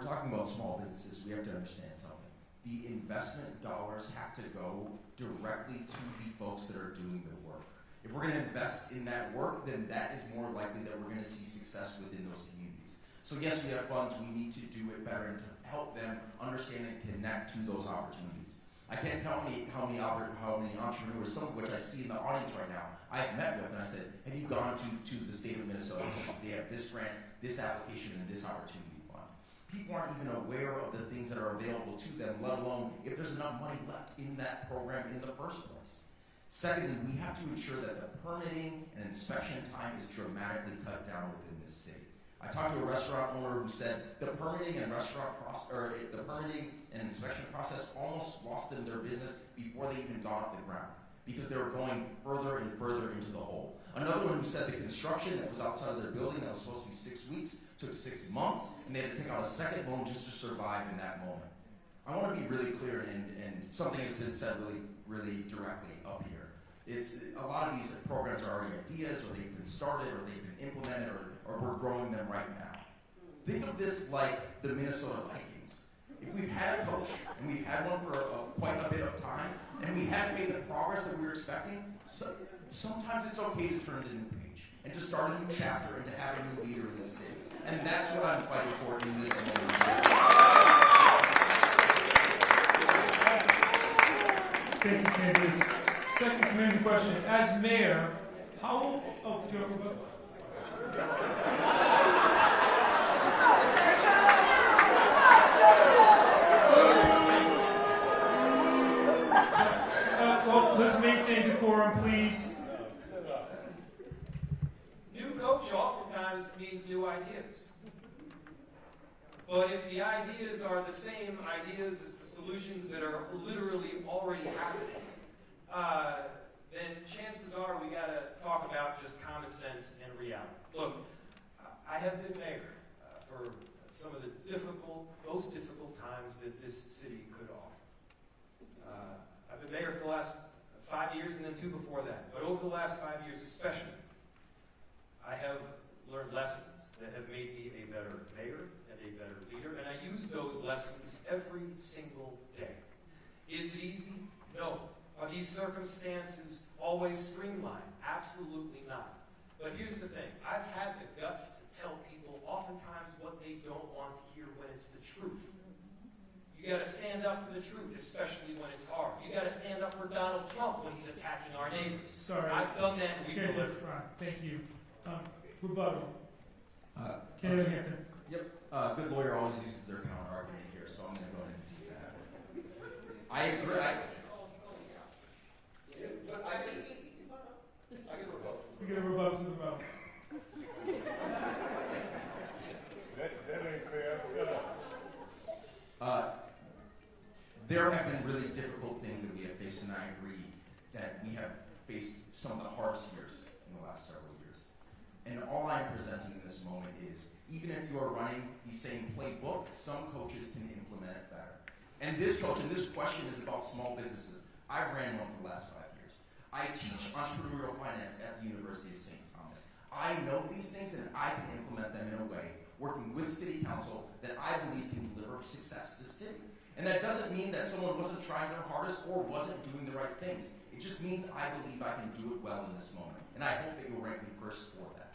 talking about small businesses, we have to understand something. The investment dollars have to go directly to the folks that are doing the work. If we're going to invest in that work, then that is more likely that we're going to see success within those communities. So yes, we have funds. We need to do it better and to help them understand and connect to those opportunities. I can't tell me how many entrepreneurs, some of which I see in the audience right now, I have met with, and I said, have you gone to the state of Minnesota? They have this grant, this application, and this opportunity fund. People aren't even aware of the things that are available to them, let alone if there's enough money left in that program in the first place. Secondly, we have to ensure that the permitting and inspection time is dramatically cut down within this city. I talked to a restaurant owner who said the permitting and inspection process almost lost them their business before they even got off the ground because they were going further and further into the hole. Another one who said the construction that was outside of their building that was supposed to be 6 weeks took 6 months, and they had to take out a second loan just to survive in that moment. I want to be really clear, and something has been said really directly up here. It's a lot of these programs are already ideas, or they've been started, or they've been implemented, or we're growing them right now. Think of this like the Minnesota Vikings. If we've had a coach, and we've had one for quite a bit of time, and we haven't made the progress that we were expecting, sometimes it's okay to turn to a new page, and to start a new chapter, and to have a new leader in the city. And that's what I'm fighting for in this moment. Thank you, candidates. Second community question. As mayor, how will, do you have a well, let's maintain decorum, please. New coach oftentimes means new ideas. But if the ideas are the same ideas as the solutions that are literally already happening, then chances are we got to talk about just common sense and reality. Look, I have been mayor for some of the most difficult times that this city could offer. I've been mayor for the last 5 years and then 2 before that. But over the last 5 years especially, I have learned lessons that have made me a better mayor and a better leader, and I use those lessons every single day. Is it easy? No. Are these circumstances always streamlined? Absolutely not. But here's the thing. I've had the guts to tell people oftentimes what they don't want to hear when it's the truth. You got to stand up for the truth, especially when it's hard. You got to stand up for Donald Trump when he's attacking our neighbors. Sorry. I've done that, and we've delivered. Thank you. Rebuttal. Candidate Hampton. Yep. Good lawyer always uses their counter argument here, so I'm going to go ahead and do that. I agree. We get a rebuttal to the rebuttal. There have been really difficult things that we have faced, and I agree that we have faced some of the hardest years in the last several years. And all I'm presenting in this moment is, even if you are running the same playbook, some coaches can implement it better. And this coach, and this question is about small businesses. I ran one for the last 5 years. I teach entrepreneurial finance at the University of St. Thomas. I know these things, and I can implement them in a way, working with City Council, that I believe can deliver success to the city. And that doesn't mean that someone wasn't trying their hardest or wasn't doing the right things. It just means I believe I can do it well in this moment. And I hope that you'll rank me first for that.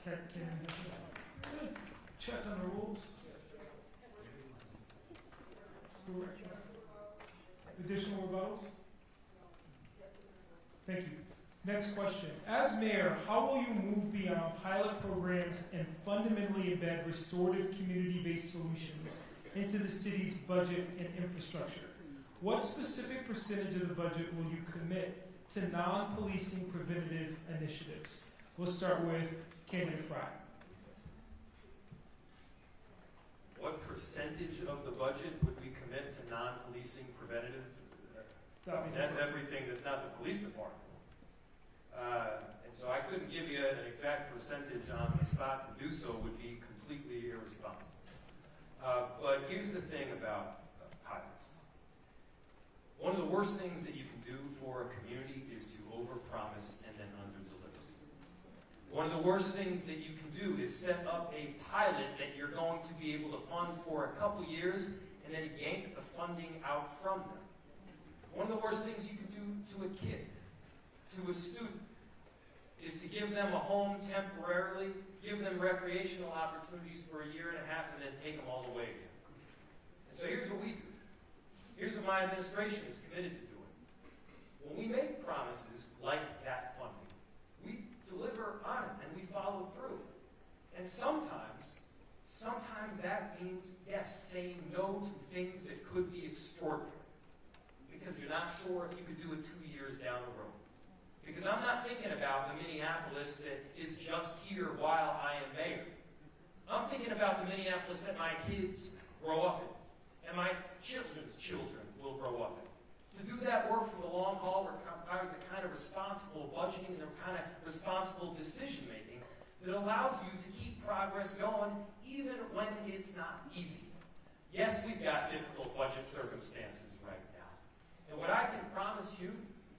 Check on the rules. Additional rebuttals? Thank you. Next question. As mayor, how will you move beyond pilot programs and fundamentally embed restorative community-based solutions into the city's budget and infrastructure? What specific percentage of the budget will you commit to non-policing preventative initiatives? We'll start with candidate Fry. What percentage of the budget would we commit to non-policing preventative? That's everything that's not the police department. And so I couldn't give you an exact percentage on the spot. To do so would be completely irresponsible. But here's the thing about pilots. One of the worst things that you can do for a community is to overpromise and then underdeliver. One of the worst things that you can do is set up a pilot that you're going to be able to fund for a couple years and then yank the funding out from them. One of the worst things you can do to a kid, to a student, is to give them a home temporarily, give them recreational opportunities for a year and a half, and then take them all away again. And so here's what we do. Here's what my administration is committed to doing. When we make promises like that funding, we deliver on it and we follow through. And sometimes that means, yes, saying no to things that could be extraordinary. Because you're not sure if you could do it 2 years down the road. Because I'm not thinking about the Minneapolis that is just here while I am mayor. I'm thinking about the Minneapolis that my kids grow up in, and my children's children will grow up in. To do that work for the long haul requires the kind of responsible budgeting and the kind of responsible decision-making that allows you to keep progress going even when it's not easy. Yes, we've got difficult budget circumstances right now. And what I can promise you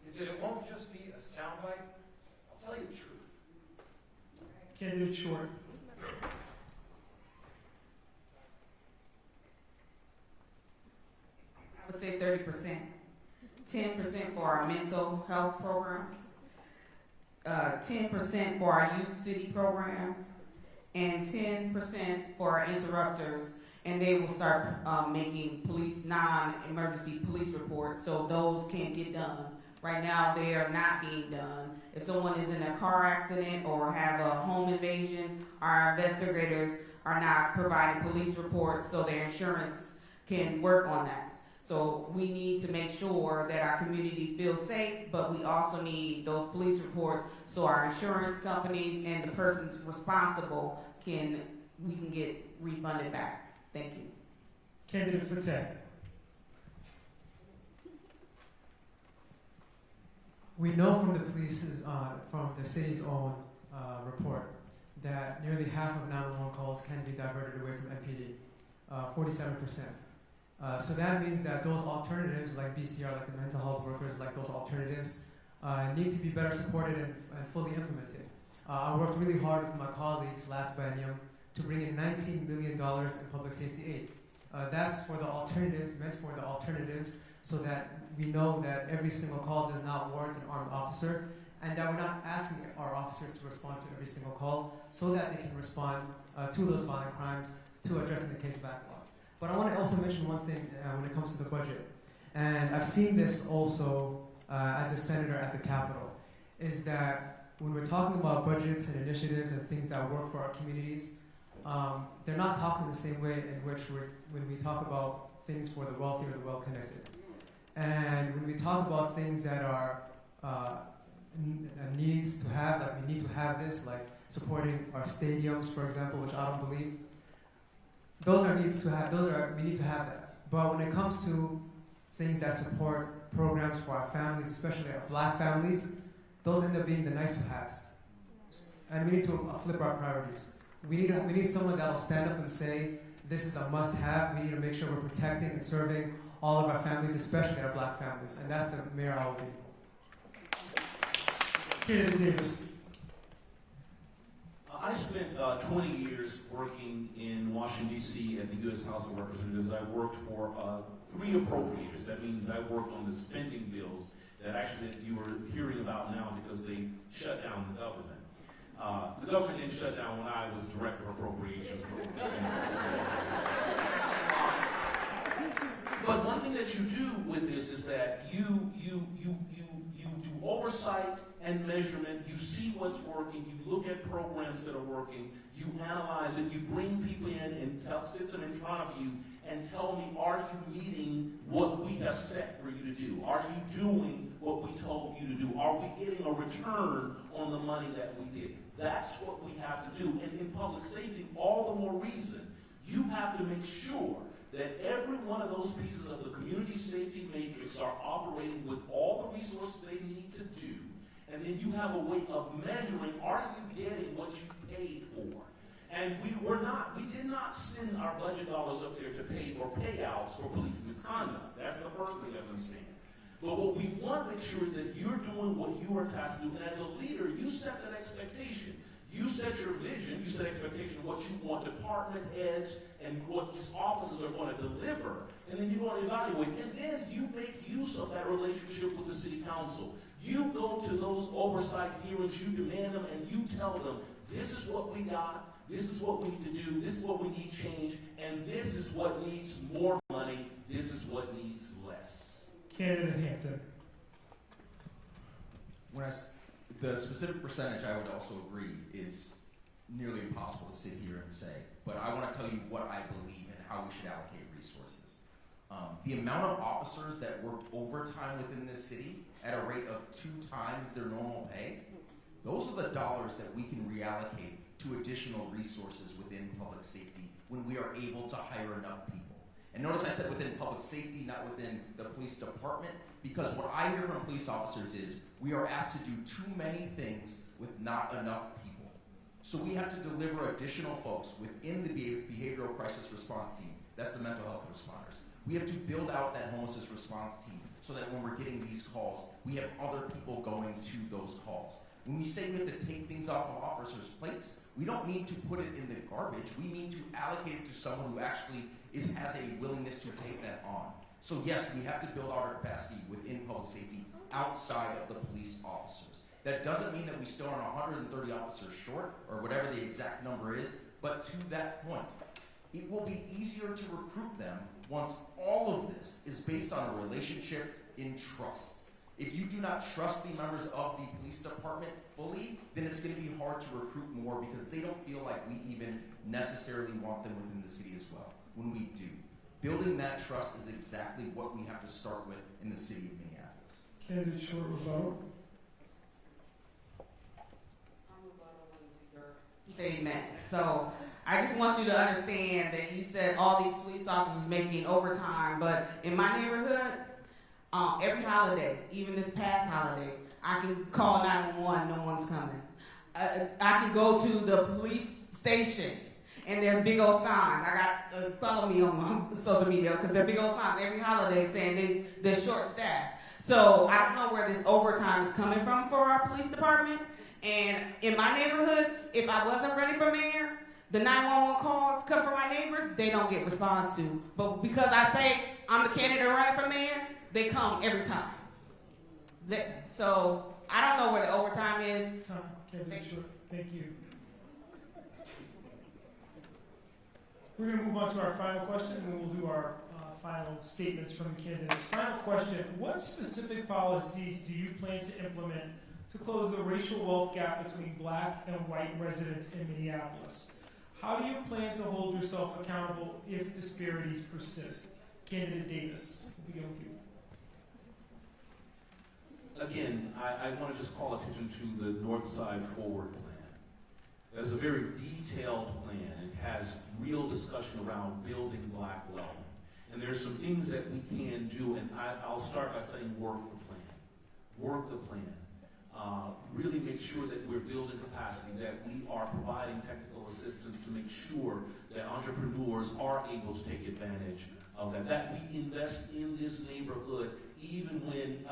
is that it won't just be a soundbite. I'll tell you the truth. Candidate Short. I would say 30%. 10% for our mental health programs, 10% for our youth city programs, and 10% for our interrupters. And they will start making non-emergency police reports, so those can get done. Right now, they are not being done. If someone is in a car accident or have a home invasion, our investigators are not providing police reports so their insurance can work on that. So we need to make sure that our community feels safe, but we also need those police reports so our insurance companies and the persons responsible we can get refunded back. Thank you. Candidate Fateh. We know from the police's, from the city's own report that nearly half of 911 calls can be diverted away from MPD, 47%. So that means that those alternatives, like BCR, like the mental health workers, like those alternatives, need to be better supported and fully implemented. I worked really hard with my colleagues last biennium to bring in $19 million in public safety aid. That's for the alternatives, meant for the alternatives, so that we know that every single call does not warrant an armed officer, and that we're not asking our officers to respond to every single call, so that they can respond to those violent crimes, to addressing the case backlog. But I want to also mention one thing when it comes to the budget, and I've seen this also as a senator at the Capitol, is that when we're talking about budgets and initiatives and things that work for our communities, they're not talking the same way in which when we talk about things for the wealthy or the well-connected. And when we talk about things that are needs to have, like we need to have this, like supporting our stadiums, for example, which I don't believe, those are needs to have, we need to have that. But when it comes to things that support programs for our families, especially our black families, those end up being the nice to haves. And we need to flip our priorities. We need someone that will stand up and say, this is a must have. We need to make sure we're protecting and serving all of our families, especially our black families. And that's the mayor I will be. Candidate Davis. I spent 20 years working in Washington, D.C. at the U.S. House of Representatives. I worked for 3 appropriators. That means I worked on the spending bills that actually you were hearing about now because they shut down the government. The government didn't shut down when I was director of appropriations. But one thing that you do with this is that you do oversight and measurement. You see what's working. You look at programs that are working. You analyze it. You bring people in and sit them in front of you and tell me, are you meeting what we have set for you to do? Are you doing what we told you to do? Are we getting a return on the money that we did? That's what we have to do. And in public safety, all the more reason, you have to make sure that every one of those pieces of the community safety matrix are operating with all the resources they need to do. And then you have a way of measuring, are you getting what you paid for? And we did not send our budget dollars up there to pay for payouts for police misconduct. That's the first thing I understand. But what we want to make sure is that you're doing what you are tasked to do. And as a leader, you set that expectation. You set your vision, you set expectation of what you want department heads and what these officers are going to deliver. And then you want to evaluate. And then you make use of that relationship with the city council. You go to those oversight hearings, you demand them, and you tell them, this is what we got, this is what we need to do, this is what we need change, and this is what needs more money, this is what needs less. Candidate Hampton. The specific percentage, I would also agree, is nearly impossible to sit here and say. But I want to tell you what I believe and how we should allocate resources. The amount of officers that work overtime within this city at a rate of 2 times their normal pay, those are the dollars that we can reallocate to additional resources within public safety when we are able to hire enough people. And notice I said within public safety, not within the police department, because what I hear from police officers is we are asked to do too many things with not enough people. So we have to deliver additional folks within the behavioral crisis response team. That's the mental health responders. We have to build out that homelessness response team so that when we're getting these calls, we have other people going to those calls. When we say we have to take things off of officers' plates, we don't mean to put it in the garbage. We mean to allocate it to someone who actually has a willingness to take that on. So yes, we have to build our capacity within public safety outside of the police officers. That doesn't mean that we still are 130 officers short or whatever the exact number is, but to that point, it will be easier to recruit them once all of this is based on a relationship in trust. If you do not trust the members of the police department fully, then it's going to be hard to recruit more because they don't feel like we even necessarily want them within the city as well, when we do. Building that trust is exactly what we have to start with in the city of Minneapolis. Candidate Short rebuttal. Statement. So I just want you to understand that you said all these police officers making overtime, but in my neighborhood, every holiday, even this past holiday, I can call 911, no one's coming. I can go to the police station and there's big old signs. I got follow me on my social media because there are big old signs every holiday saying they're short staffed. So I don't know where this overtime is coming from for our police department. And in my neighborhood, if I wasn't running for mayor, the 911 calls come from my neighbors, they don't get response to. But because I say I'm the candidate running for mayor, they come every time. So I don't know where the overtime is. Thank you. We're going to move on to our final question, and then we'll do our final statements from the candidates. Final question: what specific policies do you plan to implement to close the racial wealth gap between Black and white residents in Minneapolis? How do you plan to hold yourself accountable if disparities persist? Candidate Davis, we'll begin with you. Again, I want to just call attention to the North Side Forward Plan. That's a very detailed plan. It has real discussion around building Black wealth. And there's some things that we can do, and I'll start by saying work the plan. Work the plan. Really make sure that we're building capacity, that we are providing technical assistance to make sure that entrepreneurs are able to take advantage of that we invest in this neighborhood even when,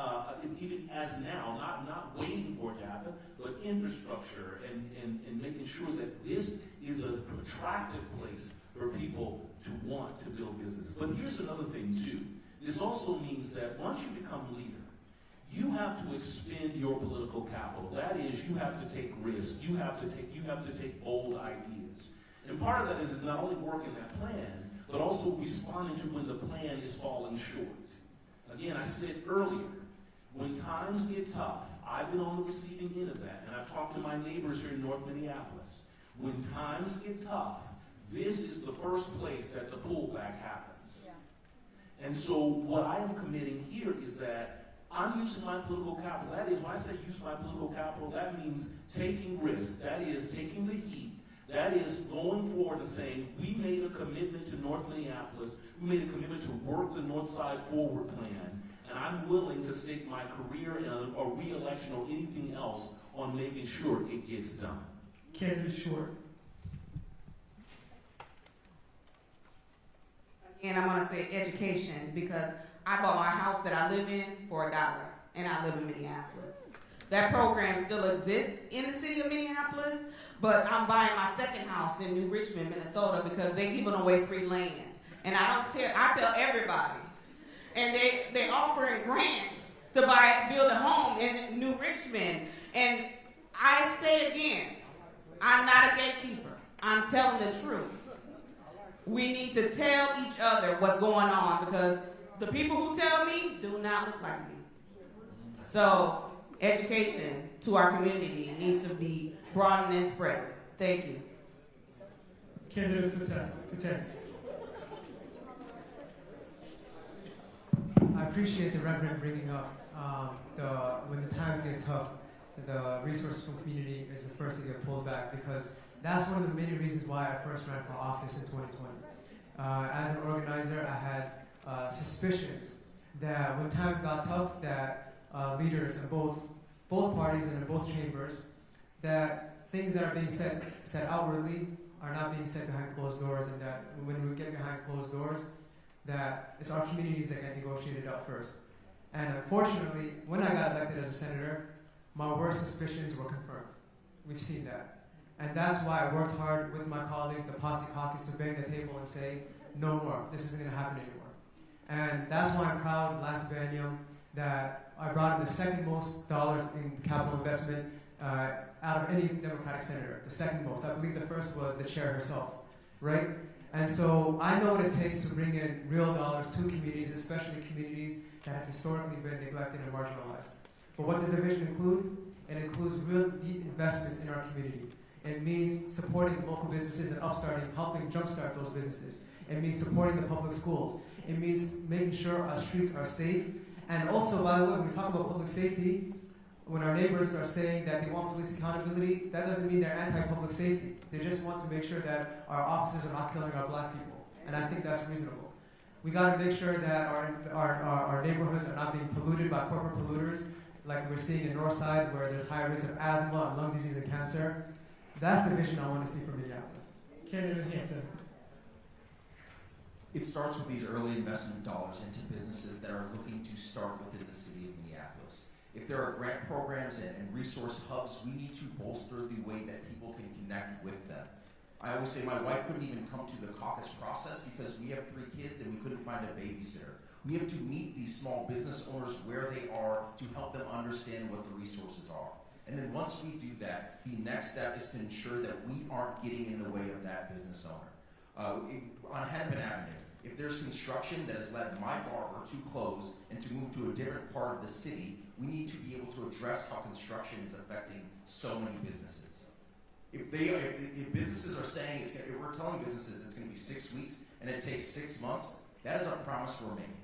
even as now, not waiting for it to happen, but infrastructure and making sure that this is an attractive place for people to want to build business. But here's another thing too. This also means that once you become leader, you have to expend your political capital. That is, you have to take risks. You have to take bold ideas. And part of that is not only working that plan, but also responding to when the plan is falling short. Again, I said earlier, when times get tough, I've been on the receiving end of that, and I've talked to my neighbors here in North Minneapolis. When times get tough, this is the first place that the pullback happens. Yeah. And so what I am committing here is that I'm using my political capital. That is, when I say use my political capital, that means taking risks. That is taking the heat. That is going forward and saying, we made a commitment to North Minneapolis. We made a commitment to work the North Side Forward Plan. And I'm willing to stake my career in a re-election or anything else on making sure it gets done. Candidate Short. And I'm going to say education because I bought my house that I live in for $1, and I live in Minneapolis. That program still exists in the city of Minneapolis, but I'm buying my second house in New Richmond, Minnesota, because they're giving away free land. And I tell everybody. And they offering grants to build a home in New Richmond. And I say again, I'm not a gatekeeper. I'm telling the truth. We need to tell each other what's going on because the people who tell me do not look like me. So education to our community needs to be broadened and spread. Thank you. Candidate Fateh. I appreciate the Reverend bringing up when the times get tough, the resources from community is the first to get pulled back because that's one of the many reasons why I first ran for office in 2020. As an organizer, I had suspicions that when times got tough, that leaders in both parties and in both chambers, that things that are being said outwardly are not being said behind closed doors, and that when we get behind closed doors, that it's our communities that get negotiated out first. And unfortunately, when I got elected as a senator, my worst suspicions were confirmed. We've seen that. And that's why I worked hard with my colleagues, the Posse Caucus, to bang the table and say, no more, this isn't gonna happen anymore. And that's why I'm proud last biennium that I brought in the second most dollars in capital investment out of any Democratic senator, the second most. I believe the first was the chair herself, right? And so I know what it takes to bring in real dollars to communities, especially communities that have historically been neglected and marginalized. But what does the vision include? It includes real deep investments in our community. It means supporting local businesses and upstarting, helping jumpstart those businesses. It means supporting the public schools. It means making sure our streets are safe. And also, by the way, when we talk about public safety, when our neighbors are saying that they want police accountability, that doesn't mean they're anti-public safety. They just want to make sure that our officers are not killing our black people. And I think that's reasonable. We gotta make sure that our neighborhoods are not being polluted by corporate polluters, like we're seeing in Northside, where there's higher rates of asthma and lung disease and cancer. That's the vision I want to see for Minneapolis. Candidate Hampton. It starts with these early investment dollars into businesses that are looking to start within the city of Minneapolis. If there are grant programs and resource hubs, we need to bolster the way that people can connect with them. I always say my wife couldn't even come to the caucus process because we have 3 kids and we couldn't find a babysitter. We have to meet these small business owners where they are to help them understand what the resources are. And then once we do that, the next step is to ensure that we aren't getting in the way of that business owner. On Hennepin Avenue, if there's construction that has led my barber to close and to move to a different part of the city, we need to be able to address how construction is affecting so many businesses. If businesses are saying, if we're telling businesses it's going to be 6 weeks and it takes 6 months, that is our promise we're making.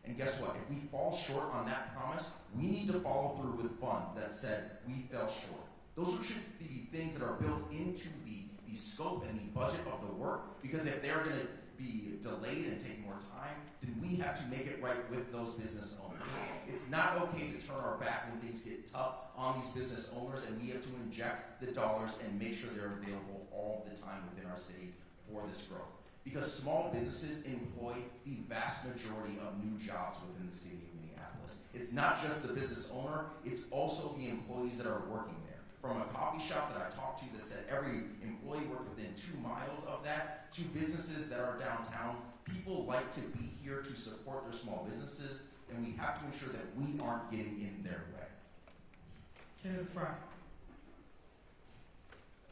And guess what? If we fall short on that promise, we need to follow through with funds that said we fell short. Those should be things that are built into the scope and the budget of the work, because if they're going to be delayed and take more time, then we have to make it right with those business owners. It's not okay to turn our back when things get tough on these business owners, and we have to inject the dollars and make sure they're available all the time within our city for this growth. Because small businesses employ the vast majority of new jobs within the city of Minneapolis. It's not just the business owner, it's also the employees that are working there. From a coffee shop that I talked to that said every employee worked within 2 miles of that, to businesses that are downtown, people like to be here to support their small businesses, and we have to ensure that we aren't getting in their way. Candidate Fry.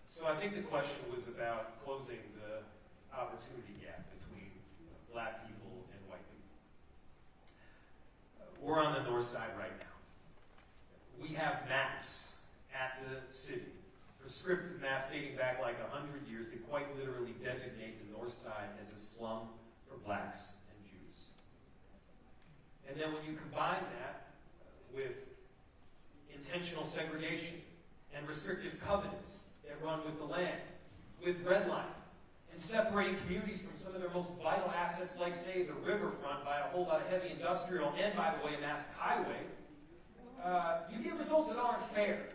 So I think the question was about closing the opportunity gap between black people and white people. We're on the north side right now. We have maps at the city, prescriptive maps dating back like 100 years that quite literally designate the north side as a slum for blacks and Jews. And then when you combine that with intentional segregation and restrictive covenants that run with the land, with redlining, and separating communities from some of their most vital assets, like, say, the riverfront by a whole lot of heavy industrial and, by the way, a massive highway, you get results that aren't fair.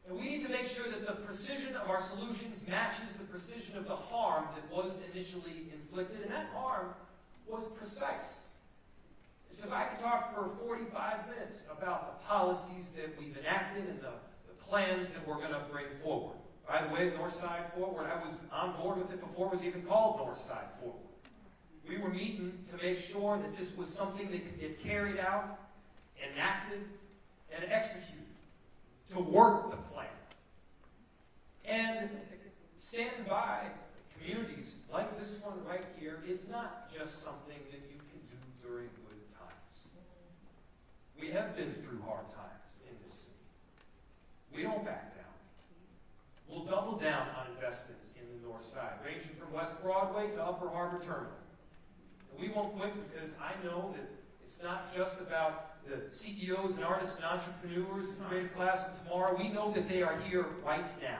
And we need to make sure that the precision of our solutions matches the precision of the harm that was initially inflicted, and that harm was precise. So if I could talk for 45 minutes about the policies that we've enacted and the plans that we're going to bring forward. By the way, North Side Forward, I was on board with it before it was even called North Side Forward. We were meeting to make sure that this was something that could get carried out, enacted, and executed, to work the plan. And stand by communities like this one right here is not just something that you can do during good times. We have been through hard times in this city. We don't back down. We'll double down on investments in the north side, ranging from West Broadway to Upper Harbor Terminal. And we won't quit because I know that it's not just about the CEOs and artists and entrepreneurs of the creative class of tomorrow. We know that they are here right now.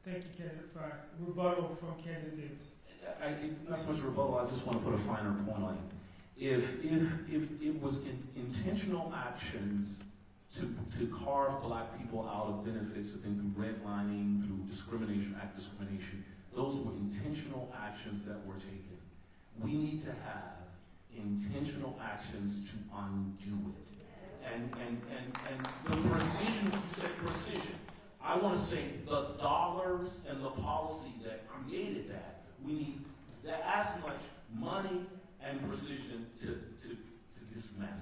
Thank you, Candidate Frye. Rebuttal from Candidate Davis. It's not so much rebuttal, I just want to put a finer point on it. If it was intentional actions to carve black people out of benefits, I think through redlining, through discrimination, act discrimination, those were intentional actions that were taken. We need to have intentional actions to undo it. And the precision, you said precision. I want to say the dollars and the policy that created that, we need that as much money and precision to dismantle.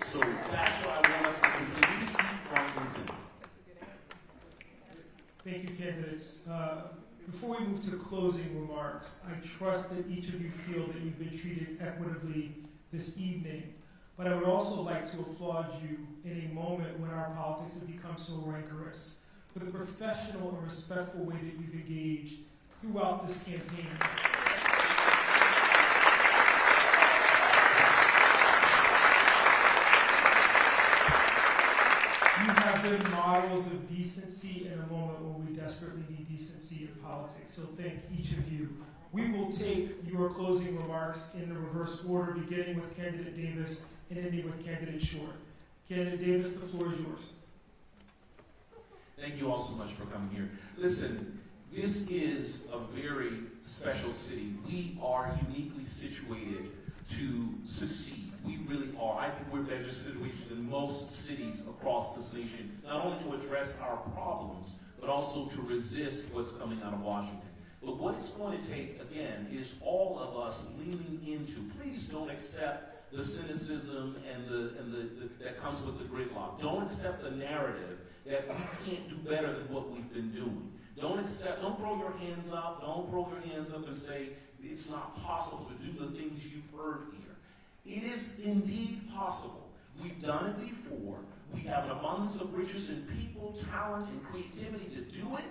So that's why I want us to continue to keep front and center. Thank you, candidates. Before we move to closing remarks, I trust that each of you feel that you've been treated equitably this evening. But I would also like to applaud you in a moment when our politics have become so rancorous, for the professional and respectful way that you've engaged throughout this campaign. You have been models of decency in a moment when we desperately need decency in politics. So thank each of you. We will take your closing remarks in the reverse order, beginning with Candidate Davis and ending with Candidate Short. Candidate Davis, the floor is yours. Thank you all so much for coming here. Listen, this is a very special city. We are uniquely situated to succeed. We really are. I think we're better situated than most cities across this nation, not only to address our problems, but also to resist what's coming out of Washington. But what it's going to take, again, is all of us leaning into, please don't accept the cynicism and that comes with the gridlock. Don't accept the narrative that we can't do better than what we've been doing. Don't throw your hands up. Don't throw your hands up and say it's not possible to do the things you've heard here. It is indeed possible. We've done it before. We have an abundance of riches in people, talent, and creativity to do it.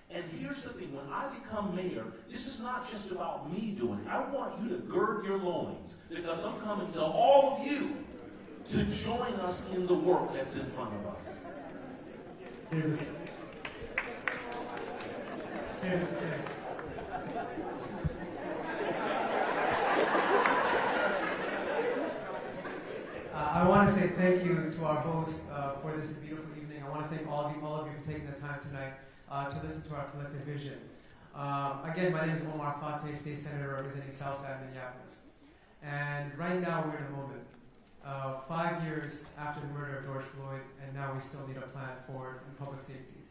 And here's the thing, when I become mayor, this is not just about me doing it. I want you to gird your loins, because I'm coming to all of you to join us in the work that's in front of us. Davis. I want to say thank you to our host for this beautiful evening. I want to thank all of you for taking the time tonight to listen to our collective vision. Again, my name is Omar Fateh, State Senator representing Southside Minneapolis. And right now we're in a moment. 5 years after the murder of George Floyd, and now we still need a plan forward in public safety.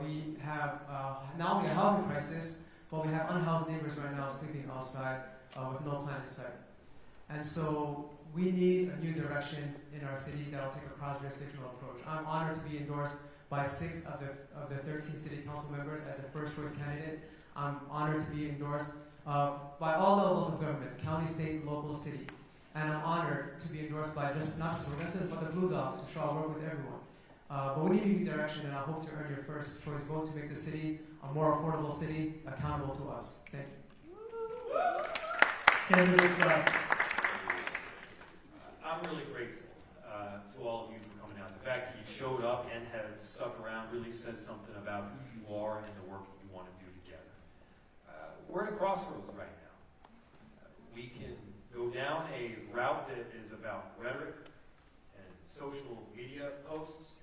We have not only a housing crisis, but we have unhoused neighbors right now sleeping outside with no plan in sight. And so we need a new direction in our city that will take a cross-jurisdictional approach. I'm honored to be endorsed by 6 of the 13 city council members as a first-choice candidate. I'm honored to be endorsed by all levels of government, county, state, local, city. And I'm honored to be endorsed by not just progressives, but the Blue Dogs, who shall work with everyone. But we need a new direction, and I hope to earn your first choice vote to make the city a more affordable city, accountable to us. Thank you. Candidate Frye. I'm really grateful to all of you for coming out. The fact that you showed up and have stuck around really says something about who you are and the work that you want to do together. We're at a crossroads right now. We can go down a route that is about rhetoric and social media posts,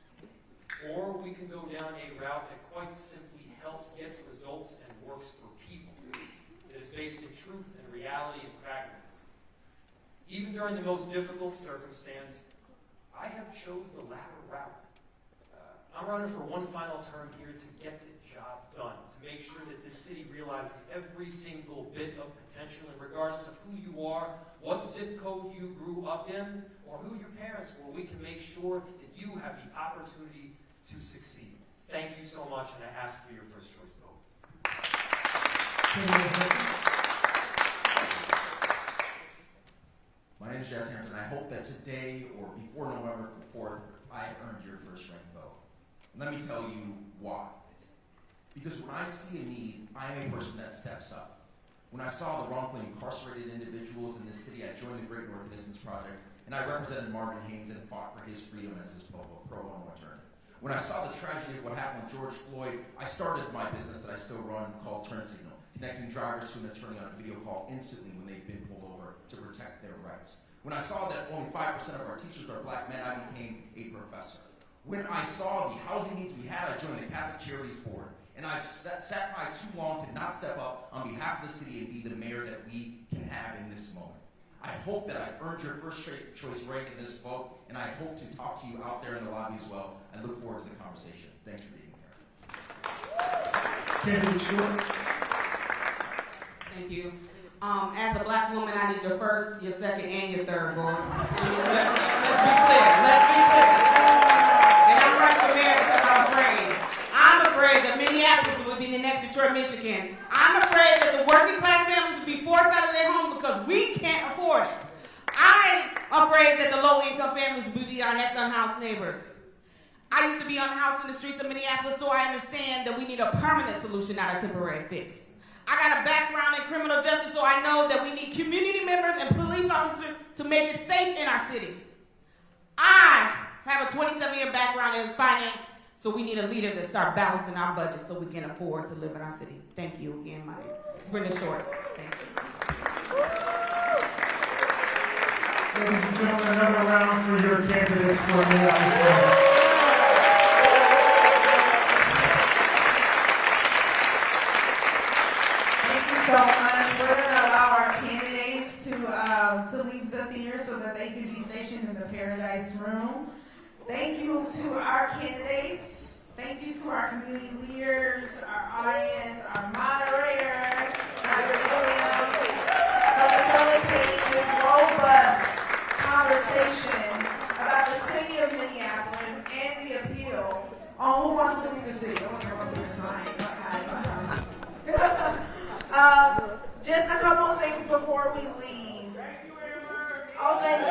or we can go down a route that quite simply helps, gets results, and works for people. It is based in truth and reality and pragmatism. Even during the most difficult circumstance, I have chose the latter route. I'm running for one final term here to get the job done, to make sure that this city realizes every single bit of potential, and regardless of who you are, what zip code you grew up in, or who your parents were, we can make sure that you have the opportunity to succeed. Thank you so much, and I ask for your first choice vote. My name is Jazz Hampton, and I hope that today or before November 4th, I have earned your first ranked vote. Let me tell you why. Because when I see a need, I am a person that steps up. When I saw the wrongfully incarcerated individuals in this city, I joined the Great North Innocence Project, and I represented Marvin Haynes and fought for his freedom as his pro bono attorney. When I saw the tragedy of what happened with George Floyd, I started my business that I still run called Turn Signal, connecting drivers to an attorney on a video call instantly when they've been pulled over to protect their rights. When I saw that only 5% of our teachers are black men, I became a professor. When I saw the housing needs we had, I joined the Catholic Charities Board. And I've sat by too long to not step up on behalf of the city and be the mayor that we can have in this moment. I hope that I've earned your first choice rank in this vote, and I hope to talk to you out there in the lobby as well. I look forward to the conversation. Thanks for being here. Candidate Short. Thank you. As a black woman, I need your first, your second, and your third vote. Let's be clear. And I'm running for mayor because I'm afraid. I'm afraid that Minneapolis will be the next Detroit, Michigan. I'm afraid that the working class families will be forced out of their home because we can't afford it. I'm afraid that the low-income families will be our next unhoused neighbors. I used to be unhoused in the streets of Minneapolis, so I understand that we need a permanent solution, not a temporary fix. I got a background in criminal justice, so I know that we need community members and police officers to make it safe in our city. I have a 27-year background in finance, so we need a leader that start balancing our budget so we can afford to live in our city. Thank you again, my name is Brenda Short. Thank you. Ladies and gentlemen, another round for your candidates for Minneapolis-St. So much. We're going to allow our candidates to leave the theater so that they can be stationed in the Paradise Room. Thank you to our candidates. Thank you to our community leaders, our audience, our moderator, Dr. Williams, for facilitating this robust conversation about the city of Minneapolis and the appeal on who wants to leave the city. I want to come up here tonight. Just a couple of things before we leave. Thank you, Amber. Oh, thank you.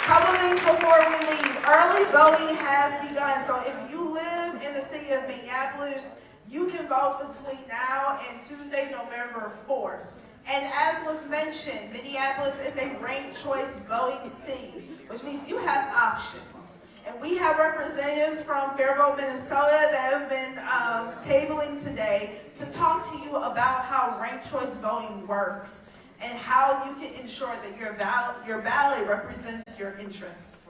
Couple of things before we leave. Early voting has begun, so if you live in the city of Minneapolis, you can vote between now and Tuesday, November 4th. And as was mentioned, Minneapolis is a ranked choice voting city, which means you have options. And we have representatives from Faribault, Minnesota that have been tabling today to talk to you about how ranked choice voting works and how you can ensure that your ballot represents your interests.